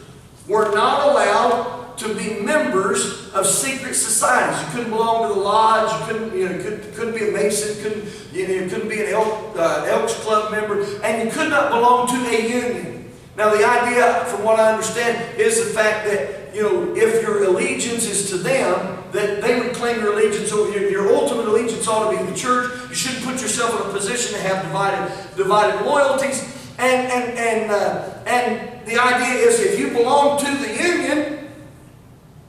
were not allowed to be members of secret societies. You couldn't belong to the lodge. You couldn't be a Mason. Couldn't be an Elks Club member, and you could not belong to a union. Now, the idea, from what I understand, is the fact that if your allegiance is to them, that they would claim your allegiance over your ultimate allegiance ought to be the church. You shouldn't put yourself in a position to have divided loyalties. And the idea is if you belong to the union,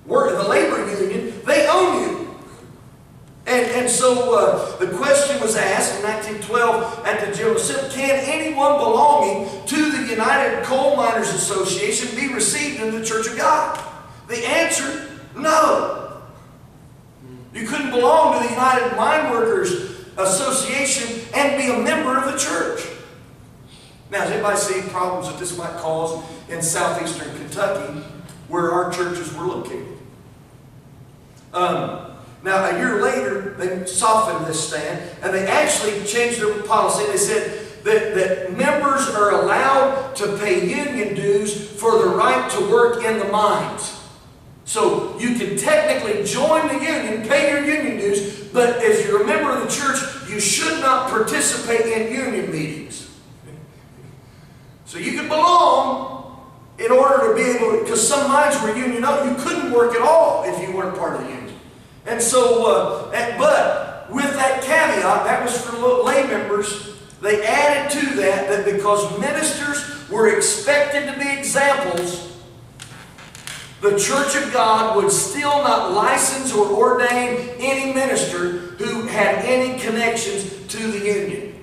the labor union, they own you. And so the question was asked in 1912 at the General Assembly, can anyone belonging to the United Coal Miners Association be received into the Church of God? The answer, no. You couldn't belong to the United Mine Workers Association and be a member of the church. Now, has anybody seen problems that this might cause in southeastern Kentucky where our churches were located? Now, a year later, they softened this stand, and they actually changed their policy. They said that members are allowed to pay union dues for the right to work in the mines. So you can technically join the union, pay your union dues, but if you're a member of the church, you should not participate in union meetings. So you could belong in order to be able to, because some mines were union owned, you couldn't work at all if you weren't part of the union. And so, but with that caveat, that was for lay members, they added to that because ministers were expected to be examples, the Church of God would still not license or ordain any minister who had any connections to the union.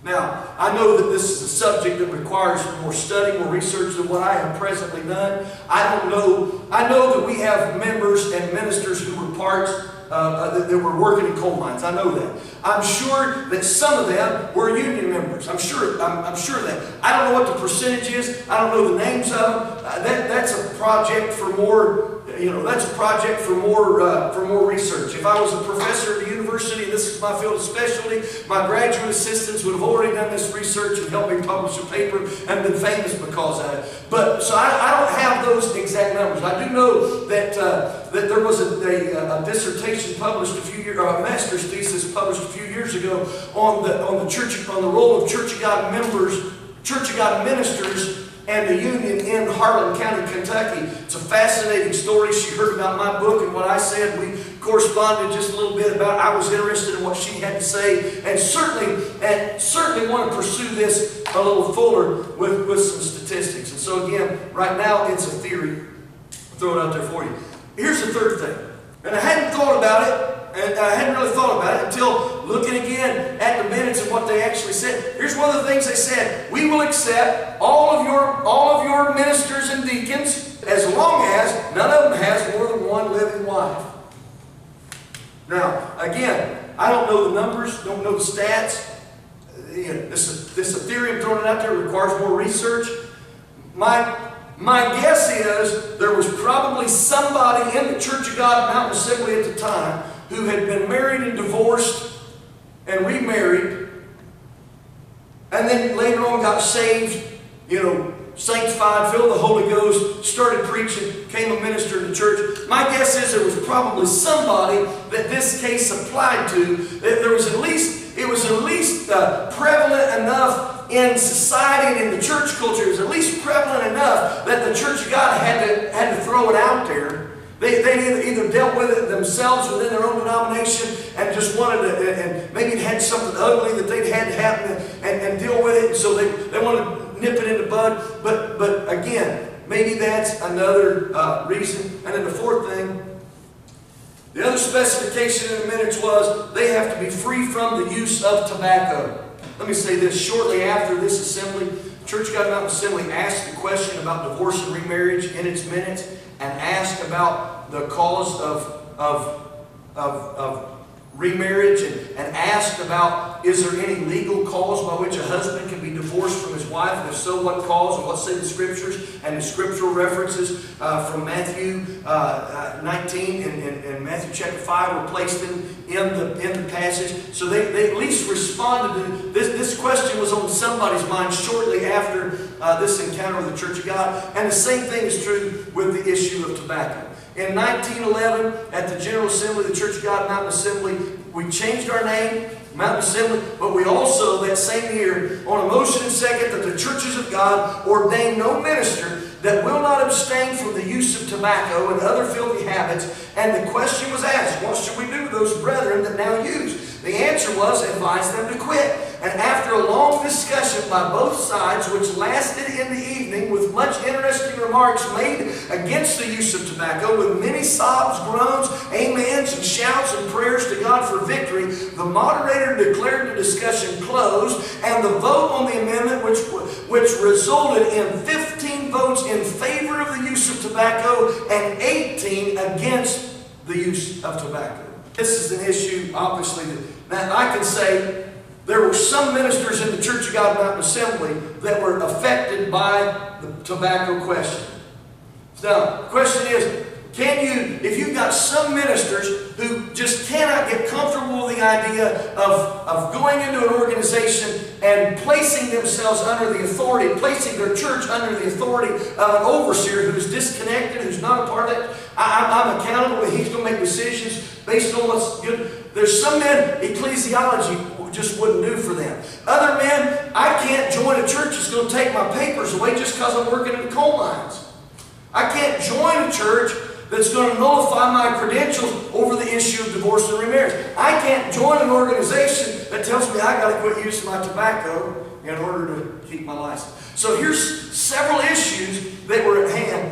Now, I know that this is a subject that requires more study, more research than what I have presently done. I don't know. I know that we have members and ministers who were parts that were working in coal mines. I know that. I'm sure that some of them were union members. I'm sure of that. I don't know what the percentage is. I don't know the names of them. That's a project for more. That's a project for more research. If I was a professor at a university, and this is my field of specialty, my graduate assistants would have already done this research and helped me publish a paper and been famous because of it. But so I don't have those exact numbers. I do know that there was a dissertation published a master's thesis published a few years ago on the role of Church of God members, Church of God ministers, and the union in Harlan County, Kentucky. It's a fascinating story. She heard about my book and what I said. We corresponded just a little bit about. I was interested in what she had to say, and certainly want to pursue this a little fuller with some statistics. And so again, right now it's a theory. I'll throw it out there for you. Here's the third thing, and I hadn't thought about it. And I hadn't really thought about it until looking again at the minutes and what they actually said. Here's one of the things they said: we will accept all of your ministers and deacons as long as none of them has more than one living wife. Now, again, I don't know the numbers, don't know the stats. This is a theory I'm throwing out there. It requires more research. My guess is there was probably somebody in the Church of God Mountain Assembly at the time who had been married and divorced and remarried, and then later on got saved, sanctified, filled with the Holy Ghost, started preaching, became a minister in the church. My guess is there was probably somebody that this case applied to. It was at least prevalent enough in society and in the church culture. It was at least prevalent enough that the Church of God had to throw it out there. They either dealt with it themselves within their own denomination and just wanted to, and maybe it had something ugly that they'd had to happen and deal with it, and so they wanted to nip it in the bud. But again, maybe that's another reason. And then the fourth thing, the other specification in the minutes was they have to be free from the use of tobacco. Let me say this: shortly after this assembly, Church of God Mountain Assembly asked the question about divorce and remarriage in its minutes, and asked about the cause of remarriage, and asked about, is there any legal cause by which a husband can be divorced from his wife, and if so, what cause, and what say the Scriptures, and the scriptural references from Matthew 19 and Matthew chapter 5 were placed in the passage. So they at least responded to this question. Was on somebody's mind shortly after this encounter with the Church of God. And the same thing is true with the issue of tobacco. In 1911, at the General Assembly of the Church of God Mountain Assembly, we changed our name, Mountain Assembly, but we also, that same year, on a motion and second, that the churches of God ordain no minister that will not abstain from the use of tobacco and other filthy habits. And the question was asked, what should we do with those brethren that now use? The answer was, advise them to quit. And after a long discussion by both sides, which lasted in the evening with much interesting remarks made against the use of tobacco, with many sobs, groans, amens, and shouts and prayers to God for victory, the moderator declared the discussion closed, and the vote on the amendment, which resulted in 15 votes in favor of the use of tobacco and 18 against the use of tobacco. This is an issue, obviously, that I can say there were some ministers in the Church of God Mountain Assembly that were affected by the tobacco question. Now, the question is, if you've got some ministers who just cannot get comfortable with the idea of going into an organization and placing themselves under the authority, placing their church under the authority of an overseer who's disconnected, who's not a part of it, I'm accountable, and he's going to make decisions based on what's good. There's some men, ecclesiology just wouldn't do for them. Other men, I can't join a church that's going to take my papers away just because I'm working in the coal mines. I can't join a church that's going to nullify my credentials over the issue of divorce and remarriage. I can't join an organization that tells me I got to quit using my tobacco in order to keep my license. So here's several issues that were at hand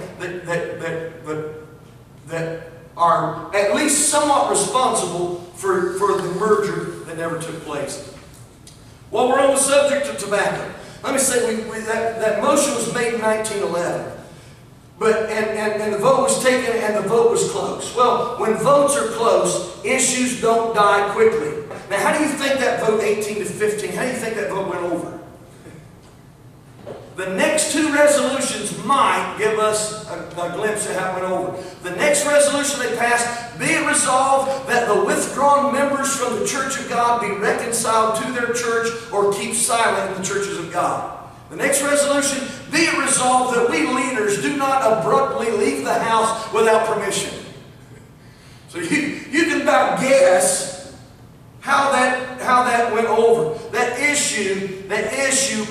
that are at least somewhat responsible for the merger that never took place. While we're on the subject of tobacco, let me say that motion was made in 1911. And the vote was taken and the vote was close. Well, when votes are close, issues don't die quickly. Now, how do you think that vote 18 to 15, how do you think that vote went over? The next two resolutions might give us a glimpse of how it went over. The next resolution they passed, be it resolved that the withdrawn members from the Church of God be reconciled to their church or keep silent in the churches of God. The next resolution, be it resolved that we leaders do not abruptly leave the house without permission. So you can about guess how that went over. That issue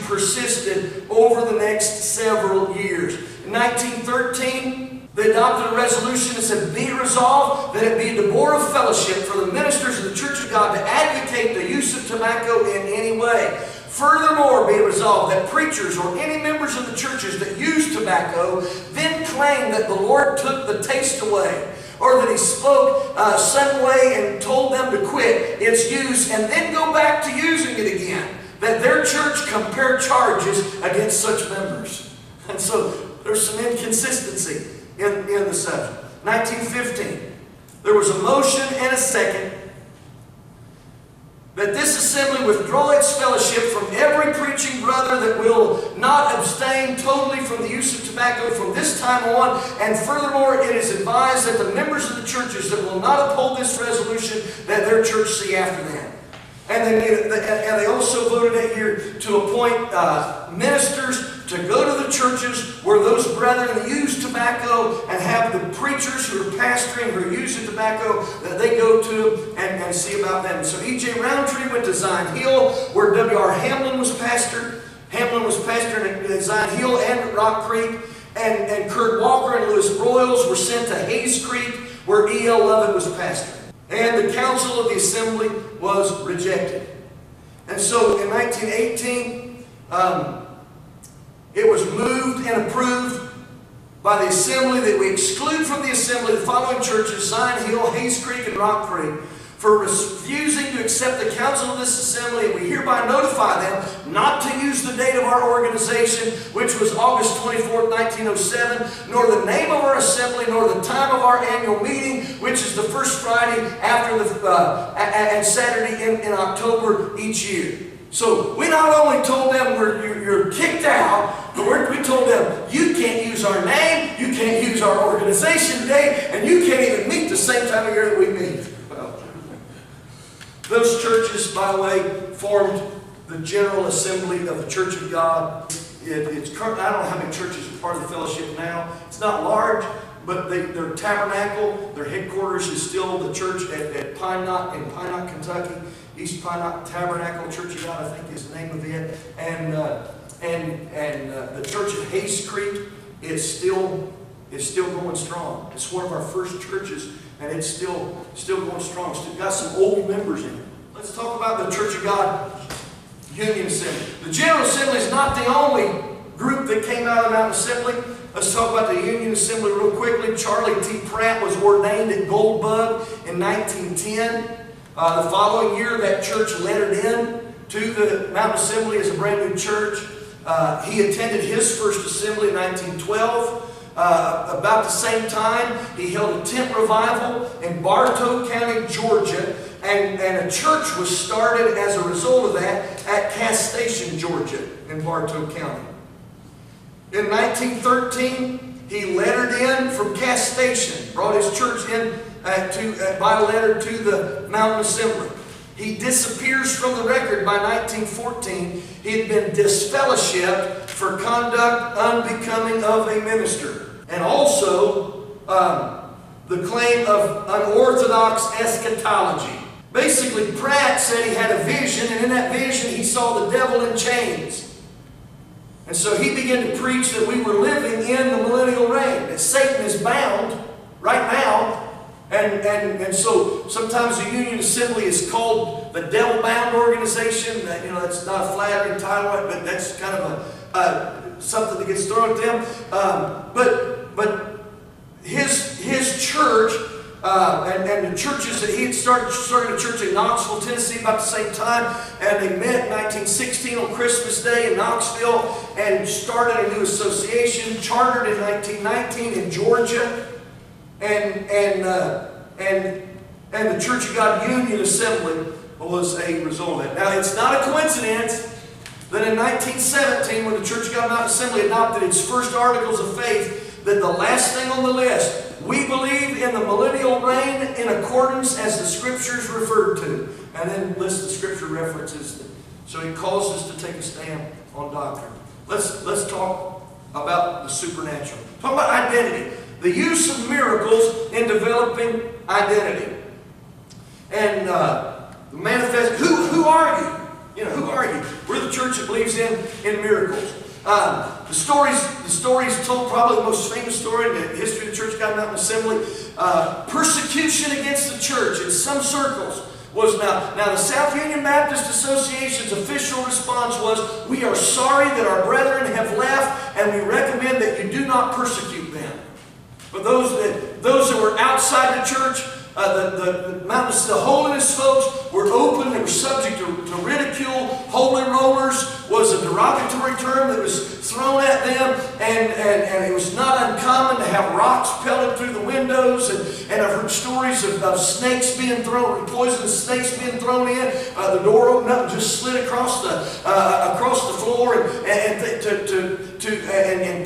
persisted over the next several years. In 1913, they adopted a resolution that said, be it resolved that it be a debar of fellowship for the ministers of the Church of God to advocate the use of tobacco in any way. Furthermore, be it resolved that preachers or any members of the churches that use tobacco then claim that the Lord took the taste away, or that He spoke some way and told them to quit its use and then go back to using it again, that their church compare charges against such members. And so there's some inconsistency in the subject. 1915, there was a motion and a second that this assembly withdraw its fellowship from every preaching brother that will not abstain totally from the use of tobacco from this time on, and furthermore it is advised that the members of the churches that will not uphold this resolution, that their church see after them. And they also voted that year to appoint ministers to go to the churches where those brethren use tobacco, and have the preachers who are pastoring, who are using tobacco, that they go to and see about them. So E.J. Roundtree went to Zion Hill, where W.R. Hamlin was pastor. Hamlin was pastor in Zion Hill and at Rock Creek. And Kurt Walker and Lewis Broyles were sent to Hayes Creek, where E.L. Lovett was pastor. And the council of the assembly was rejected. And so in 1918, it was moved and approved by the assembly that we exclude from the assembly the following churches: Zion Hill, Hayes Creek, and Rock Creek, for refusing to accept the counsel of this assembly, and we hereby notify them not to use the date of our organization, which was August 24th, 1907, nor the name of our assembly, nor the time of our annual meeting, which is the first Friday after and Saturday in October each year. So we not only told them you're kicked out, but we told them you can't use our name, you can't use our organization date, and you can't even meet the same time of year that we meet. Well, those churches, by the way, formed the General Assembly of the Church of God. It's current. I don't know how many churches are part of the fellowship now. It's not large, but their tabernacle, their headquarters is still the church at Pine Knot in Pine Knot, Kentucky. East Pine Knot Tabernacle Church of God, I think is the name of it. And the church at Hayes Creek is still going strong. It's one of our first churches, and it's still going strong. Still got some old members in it. Let's talk about the Church of God Union Assembly. The General Assembly is not the only group that came out of the Mountain Assembly. Let's talk about the Union Assembly real quickly. Charlie T. Pratt was ordained at Goldbug in 1910. The following year, that church lettered in to the Mountain Assembly as a brand new church. He attended his first assembly in 1912. About the same time, he held a tent revival in Bartow County, Georgia, and a church was started as a result of that at Cass Station, Georgia, in Bartow County. In 1913, he lettered in from Cass Station, brought his church in by letter to the Mountain Assembly. He disappears from the record by 1914. He had been disfellowshipped for conduct unbecoming of a minister, and also the claim of unorthodox eschatology. Basically, Pratt said he had a vision, and in that vision he saw the devil in chains. And so he began to preach that we were living in the millennial reign, that Satan is bound right now. And so sometimes the Union Assembly is called the devil-bound organization. That's not a flattering title, but that's kind of something that gets thrown at them. But his church and the churches that he had started a church in Knoxville, Tennessee about the same time, and they met in 1916 on Christmas Day in Knoxville and started a new association, chartered in 1919 in Georgia, and the Church of God Union Assembly was a result of that. Now, it's not a coincidence that in 1917, when the Church of God Mountain Assembly adopted its first articles of faith, that the last thing on the list, we believe in the millennial reign in accordance as the Scriptures referred to. And then list the Scripture references. So he calls us to take a stand on doctrine. Let's talk about the supernatural. Talk about identity. The use of miracles in developing identity. And manifest. Who are you? You know, who are you? We're the church that believes in miracles. The stories told, probably the most famous story in the history of the Church of God Mountain Assembly. Persecution against the church in some circles was now the South Union Baptist Association's official response was, we are sorry that our brethren have left, and we recommend that you do not persecute them. But those that were outside the church, the holiness folks were open. They were subject to ridicule. Holy rollers was a derogatory term that was thrown at them, and it was not uncommon to have rocks pelted through the windows. And I've heard stories of snakes being thrown, poisonous snakes being thrown in. The door opened up and just slid across the floor, and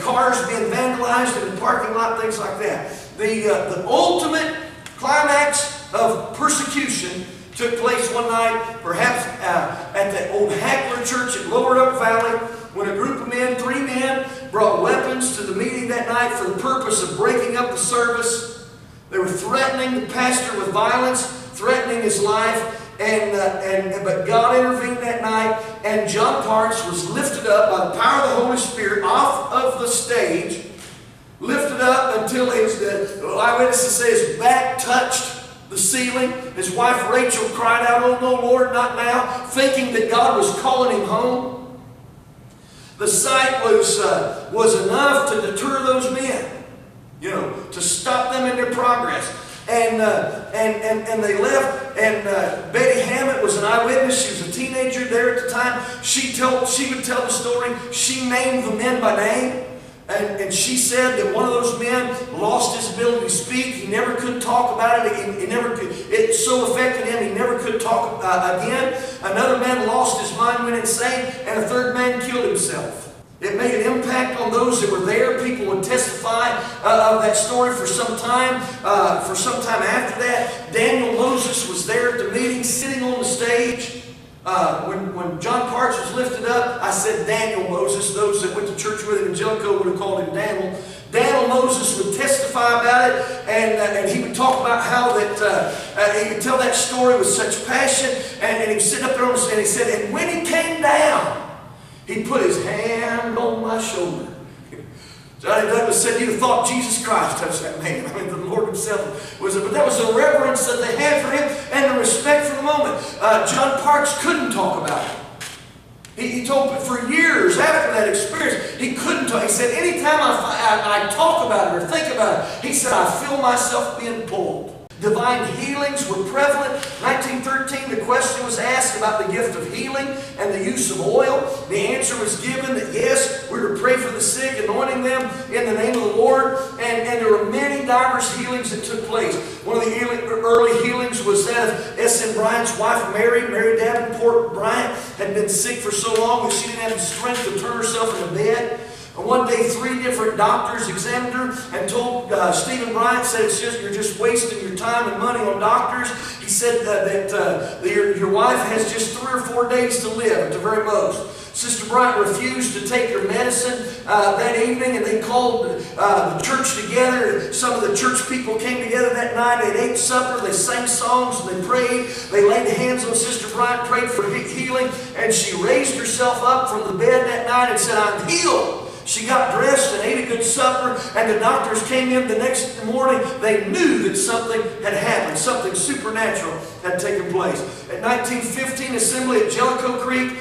cars being vandalized in the parking lot, things like that. The ultimate climax of persecution took place one night, perhaps at the old Hackler Church at Lower Oak Valley, when a group of men, 3 men, brought weapons to the meeting that night for the purpose of breaking up the service. They were threatening the pastor with violence, threatening his life, but God intervened that night, and John Parks was lifted up by the power of the Holy Spirit off of the stage, lifted up until the eyewitnesses say his back touched the ceiling. His wife Rachel cried out, "Oh no, Lord, not now," thinking that God was calling him home. The sight was enough to deter those men, to stop them in their progress. And they left. And Betty Hammett was an eyewitness. She was a teenager there at the time. She would tell the story. She named the men by name. And she said that one of those men lost his ability to speak. He never could talk about it. It so affected him, he never could talk again. Another man lost his mind, went insane, and a third man killed himself. It made an impact on those that were there. People would testify of that story for some time. For some time after that, Daniel Moses was there at the meeting, sitting on the stage. When John Parks was lifted up, I said Daniel Moses. Those that went to church with him in Jellicoe would have called him Daniel. Daniel Moses would testify about it, and he would talk about how that he would tell that story with such passion. And he would sit up there and he said, and when he came down, he put his hand on my shoulder. Johnny Douglas said, you'd have thought Jesus Christ touched that man. I mean, the Lord himself was it. But that was the reverence that they had for him and the respect for the moment. John Parks couldn't talk about it. He told me for years after that experience, he couldn't talk. He said, anytime I talk about it or think about it, he said, I feel myself being pulled. Divine healings were prevalent. 1913, the question was asked about the gift of healing and the use of oil. The answer was given that yes, we're to pray for the sick, anointing them in the name of the Lord. And there were many diverse healings that took place. One of the early healings was that of S.M. Bryant's wife, Mary Davenport Bryant, had been sick for so long that she didn't have the strength to turn herself in the bed. And one day, 3 different doctors examined her and told Stephen Bryant, said, you're just wasting your time and money on doctors. He said that your wife has just 3 or 4 days to live at the very most. Sister Bryant refused to take her medicine that evening, and they called the church together. Some of the church people came together that night. They ate supper, they sang songs, and they prayed. They laid hands on Sister Bryant, prayed for healing, and she raised herself up from the bed that night and said, I'm healed. She got dressed and ate a good supper, and the doctors came in the next morning. They knew that something had happened, something supernatural had taken place. At 1915 assembly at Jellicoe Creek,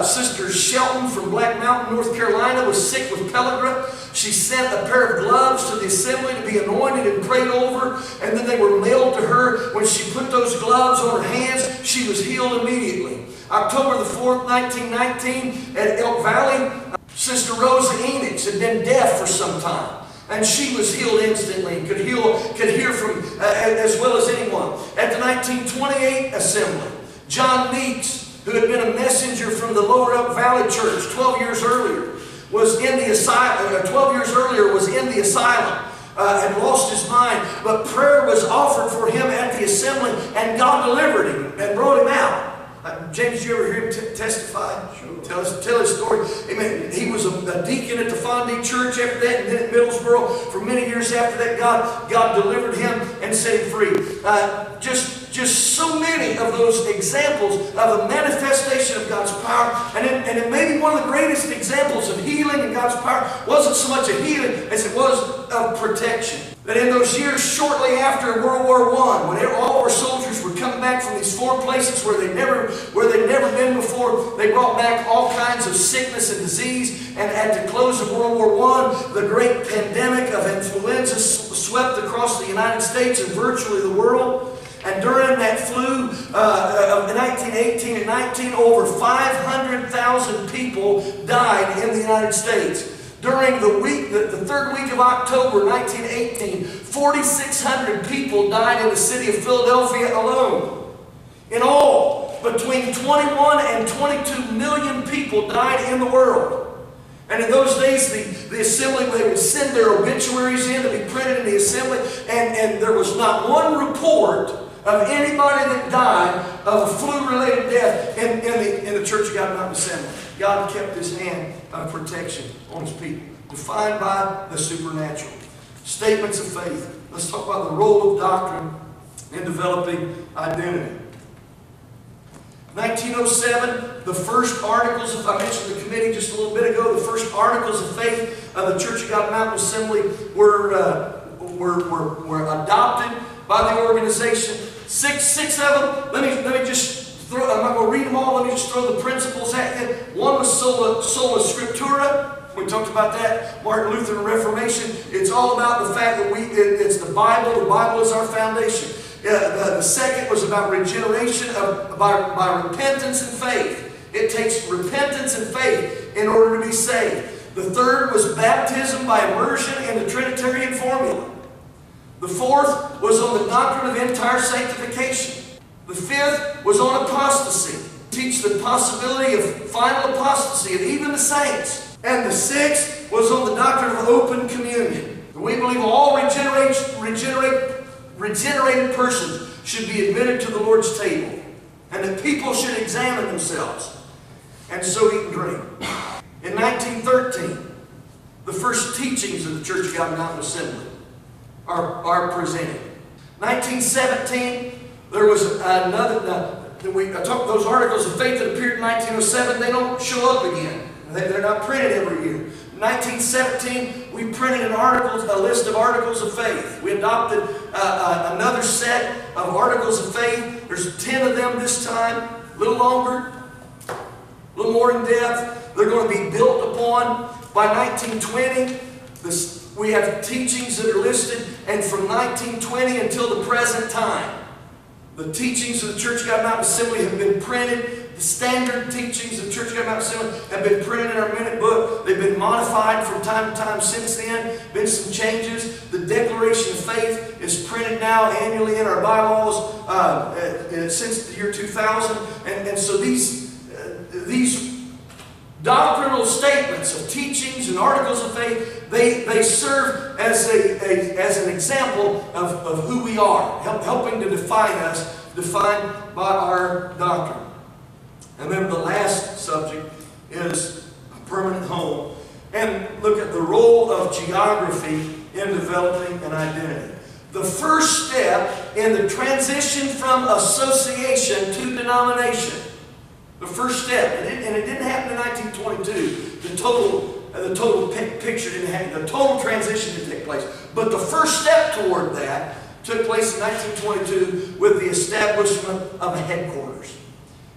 Sister Shelton from Black Mountain, North Carolina, was sick with pellagra. She sent a pair of gloves to the assembly to be anointed and prayed over, and then they were mailed to her. When she put those gloves on her hands, she was healed immediately. October the 4th, 1919, at Elk Valley, Sister Rosa Enix had been deaf for some time, and she was healed instantly and could hear from as well as anyone. At the 1928 assembly, John Meeks, who had been a messenger from the Lower Elk Valley Church 12 years earlier, was in the asylum. Had lost his mind, but prayer was offered for him at the assembly, and God delivered him and brought him out. James, did you ever hear him testify? Sure. Tell his story. Amen. He was a deacon at the Fondue Church after that, and then at Middlesboro. For many years after that, God delivered him and set him free. Just so many of those examples of a manifestation of God's power. And it may be one of the greatest examples of healing in God's power wasn't so much a healing as it was of protection. That in those years shortly after World War I, when all our soldiers were coming back from these foreign places where they'd never been before, they brought back all kinds of sickness and disease. And at the close of World War I, the great pandemic of influenza swept across the United States and virtually the world. And during that flu of 1918 and 19, over 500,000 people died in the United States. During the third week of October 1918, 4,600 people died in the city of Philadelphia alone. In all, between 21 and 22 million people died in the world. And in those days, the assembly, they would send their obituaries in to be printed in the assembly, and there was not one report of anybody that died of a flu-related death in the Church of God Mountain Assembly. God kept His hand of protection on His people, defined by the supernatural. Statements of faith. Let's talk about the role of doctrine in developing identity. 1907, the first articles of, I mentioned the committee just a little bit ago, the first articles of faith of the Church of God Mountain Assembly were adopted by the organization. Six of them. Let me just throw, I'm not going to read them all. Let me just throw the principles at you. One was sola scriptura. We talked about that. Martin Luther and Reformation. It's all about the fact that it's the Bible. The Bible is our foundation. The second was about regeneration by repentance and faith. It takes repentance and faith in order to be saved. The third was baptism by immersion in the Trinitarian formula. The fourth was on the doctrine of entire sanctification. The fifth was on apostasy. Teach the possibility of final apostasy of even the saints. And the sixth was on the doctrine of open communion. We believe all regenerated persons should be admitted to the Lord's table, and that people should examine themselves and so eat and drink. In 1913, the first teachings of the Church of God Mountain Assembly are presented. 1917, there was another. Those articles of faith that appeared in 1907, they don't show up again. They're not printed every year. In 1917, we printed a list of articles of faith. We adopted another set of articles of faith. There's 10 of them this time, a little longer, a little more in depth. They're going to be built upon. By 1920, we have teachings that are listed, and from 1920 until the present time, the teachings of the Church of God Mountain Assembly have been printed. The standard teachings of the Church of God Mountain Assembly have been printed in our minute book. They've been modified from time to time since then. Been some changes. The Declaration of Faith is printed now annually in our bylaws since the year 2000. And so these doctrinal statements of teachings and articles of faith, they serve as an example of who we are, helping to define us, defined by our doctrine. And then the last subject is a permanent home. And look at the role of geography in developing an identity. The first step in the transition from association to denomination. The first step, and it didn't happen in 1922. The total picture didn't happen. The total transition didn't take place. But the first step toward that took place in 1922 with the establishment of a headquarters.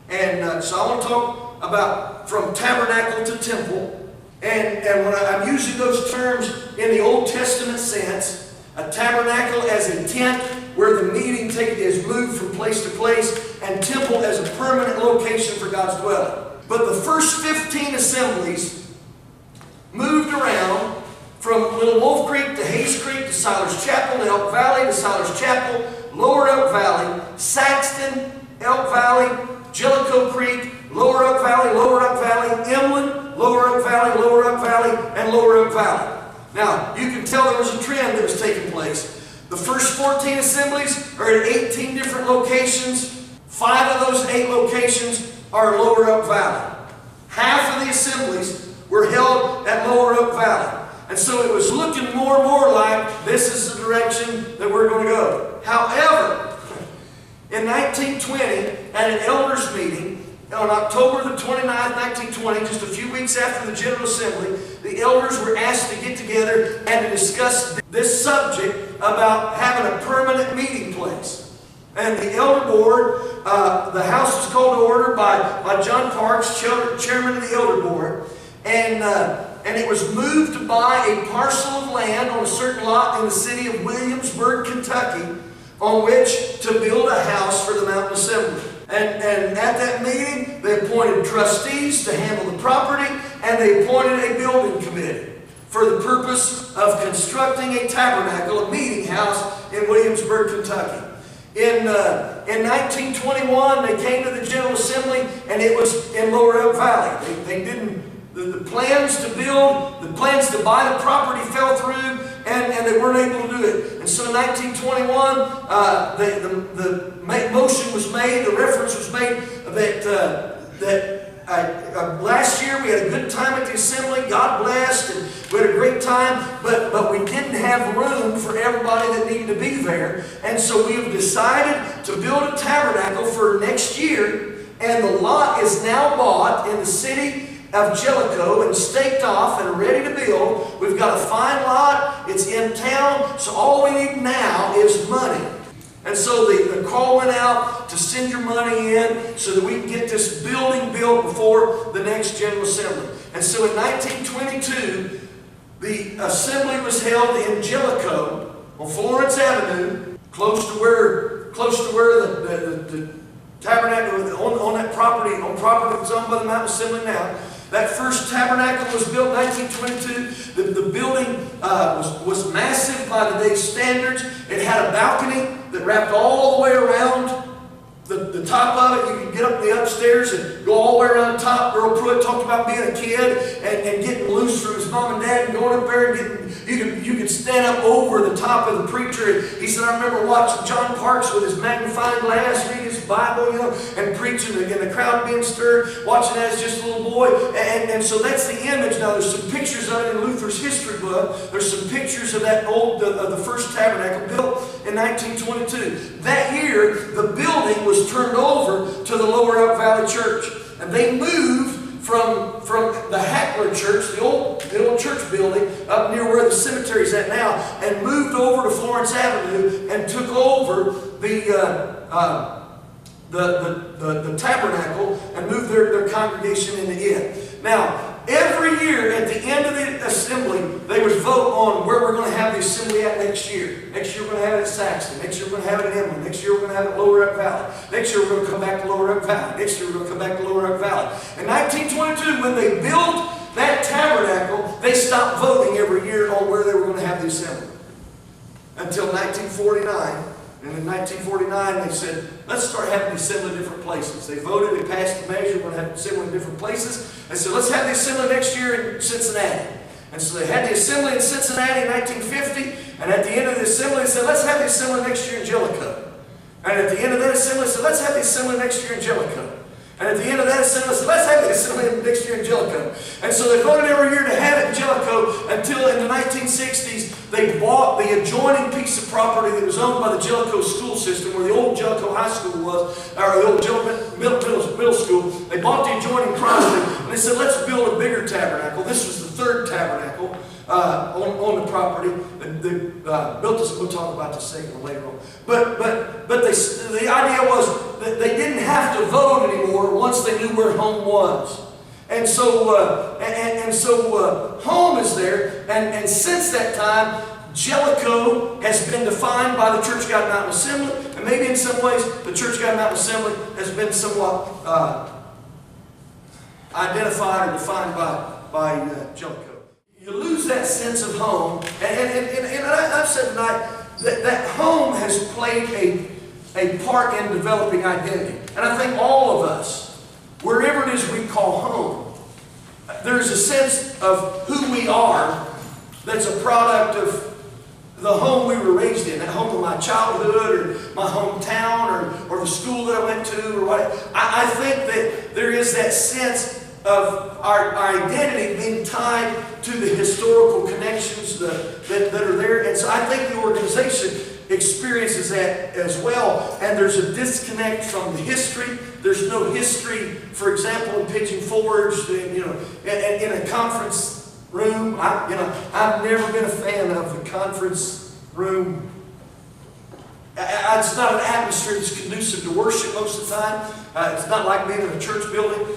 And so I want to talk about from tabernacle to temple. And when I'm using those terms in the Old Testament sense, a tabernacle as a tent where the meeting is moved from place to place, and temple as a permanent location for God's dwelling. But the first 15 assemblies moved around from Little Wolf Creek to Hayes Creek to Siler's Chapel to Elk Valley to Siler's Chapel, Lower Elk Valley, Saxton, Elk Valley, Jellicoe Creek, Lower Elk Valley, Emlyn, Lower Elk Valley, and Lower Elk Valley. Now, you can tell there was a trend that was taking place. The first 14 assemblies are at 18 different locations. 5 of those 8 locations are Lower Elk Valley. Half of the assemblies were held at Lower Elk Valley. And so it was looking more and more like this is the direction that we're going to go. However, in 1920, at an elders meeting, on October the 29th, 1920, just a few weeks after the General Assembly, the elders were asked to get together and to discuss this subject about having a permanent meeting place. And the elder board, the house was called to order by John Parks, chairman of the elder board, and it was moved to buy a parcel of land on a certain lot in the city of Williamsburg, Kentucky, on which to build a house for the Mountain Assembly. And at that meeting, they appointed trustees to handle the property, and they appointed a building committee for the purpose of constructing a tabernacle, a meeting house in Williamsburg, Kentucky. In 1921, they came to the General Assembly, and it was in Lower Elk Valley. The plans to buy the property fell through, and they weren't able to do it. And so in 1921, the motion was made, the reference was made that last year we had a good time at the assembly, God blessed, and we had a great time, but we didn't have room for everybody that needed to be there. And so we have decided to build a tabernacle for next year, and the lot is now bought in the city of Jellicoe and staked off and ready to build. We've got a fine lot, it's in town, so all we need now is money. And so the call went out to send your money in so that we can get this building built before the next General Assembly. And so in 1922, the assembly was held in Jellicoe on Florence Avenue, close to where the tabernacle on that property, on property that's owned by the Mountain Assembly now. That first tabernacle was built in 1922. The building was massive by the day's standards. It had a balcony that wrapped all the way around the top of it. You could get up the upstairs and go all the way around the top. Earl Pruitt talked about being a kid and getting loose from his mom and dad and going up there and you could stand up over the top of the preacher. He said, I remember watching John Parks with his magnifying glass, reading his Bible, and preaching, and the crowd being stirred, watching that as just a little boy. And so that's the image. Now there's some pictures of it in Luther's history book. There's some pictures of that of the first tabernacle built in 1922. That year, the building was turned over to the Lower Elk Valley Church. And they moved from the Hackler Church, the old church building up near where the cemetery is at now, and moved over to Florence Avenue and took over the tabernacle and moved their congregation into it. Now, every year at the end of the assembly, they would vote on where we're going to have the assembly at next year. Next year we're going to have it at Saxton. Next year we're going to have it at Emlyn. Next year we're going to have it at Lower Elk Valley. Next year we're going to come back to Lower Elk Valley. Next year we're going to come back to Lower Elk Valley. In 1922, when they built that tabernacle, they stopped voting every year on where they were going to have the assembly. Until 1949. And in 1949, they said, let's start having the assembly in different places. They voted, they passed the measure, we're going to have the assembly in different places. They said, let's have the assembly next year in Cincinnati. And so they had the assembly in Cincinnati in 1950, and at the end of the assembly, they said, let's have the assembly next year in Jellicoe. And at the end of that assembly, they said, let's have the assembly next year in Jellicoe. And at the end of that assembly, they said, let's have the assembly next year in Jellicoe. And so they voted every year to have it in Jellicoe until in the 1960s, they bought the adjoining piece of property that was owned by the Jellicoe school system, where the old Jellicoe High School was, or the old Jellicoe Middle School. They bought the adjoining property, and they said, let's build a bigger tabernacle. This was the third tabernacle on the property. They built this. We'll talk about this second later on. But the idea was they didn't have to vote anymore once they knew where home was. And so, home is there. And since that time, Jellicoe has been defined by the Church of God Mountain Assembly. And maybe in some ways, the Church of God Mountain Assembly has been somewhat identified or defined by Jellicoe. You lose that sense of home. And I've said tonight that home has played a part in developing identity. And I think all of us, wherever it is we call home, there's a sense of who we are that's a product of the home we were raised in, that home of my childhood or my hometown or the school that I went to or what. I think that there is that sense of our identity being tied to the historical connections that are there. And so I think the organization experiences that as well. And there's a disconnect from the history. There's no history, for example, in Pigeon Forge, in a conference room. I've never been a fan of the conference room. It's not an atmosphere that's conducive to worship most of the time. It's not like being in a church building.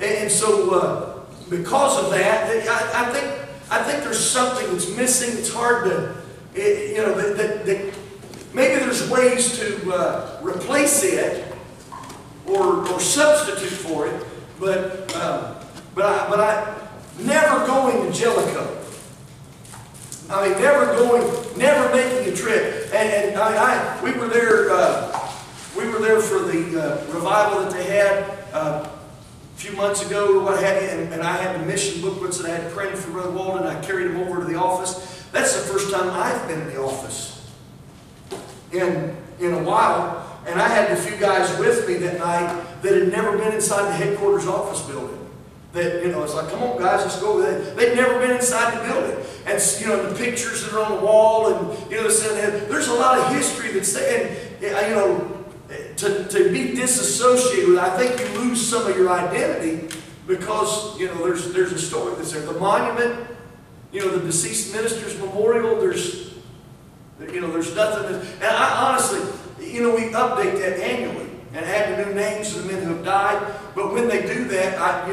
And so because of that, I think there's something that's missing. It's hard to, that maybe there's ways to replace it or substitute for it. But I never going to Jellicoe. I mean, never making a trip. And we were there for the revival that they had a few months ago or what have you, and I had the mission booklets that I had printed for Brother Walden, and I carried them over to the office. That's the first time I've been in the office in a while, and I had a few guys with me that night that had never been inside the headquarters office building. That, it's like, come on guys, let's go over there. They'd never been inside the building. And, the pictures that are on the wall and, there's a lot of history that's there. And, to be disassociated with it, I think you lose some of your identity because, there's a story that's there. The monument, the deceased minister's memorial, there's nothing. And I honestly, we update that annually and add the new names of the men who have died. But when they do that,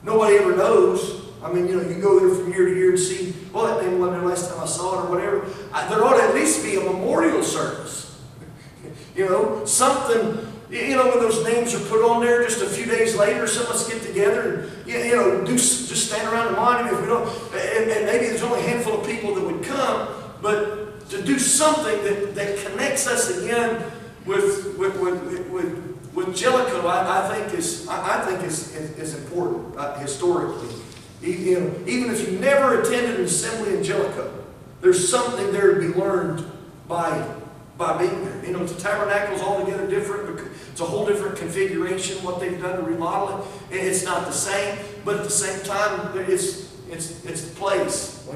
nobody ever knows. I mean, you go there from year to year and see, well, that name wasn't there last time I saw it or whatever. There ought to at least be a memorial service. Something, when those names are put on there just a few days later, some of us get together and, just stand around the monument. If we don't, and maybe there's only a handful of people that would come, but to do something that connects us again with Jellicoe, I think is important historically. Even if you never attended an assembly in Jellicoe, there's something there to be learned by being there. The tabernacle's altogether different. It's a whole different configuration. What they've done to remodel it, it's not the same. But at the same time, it's the place.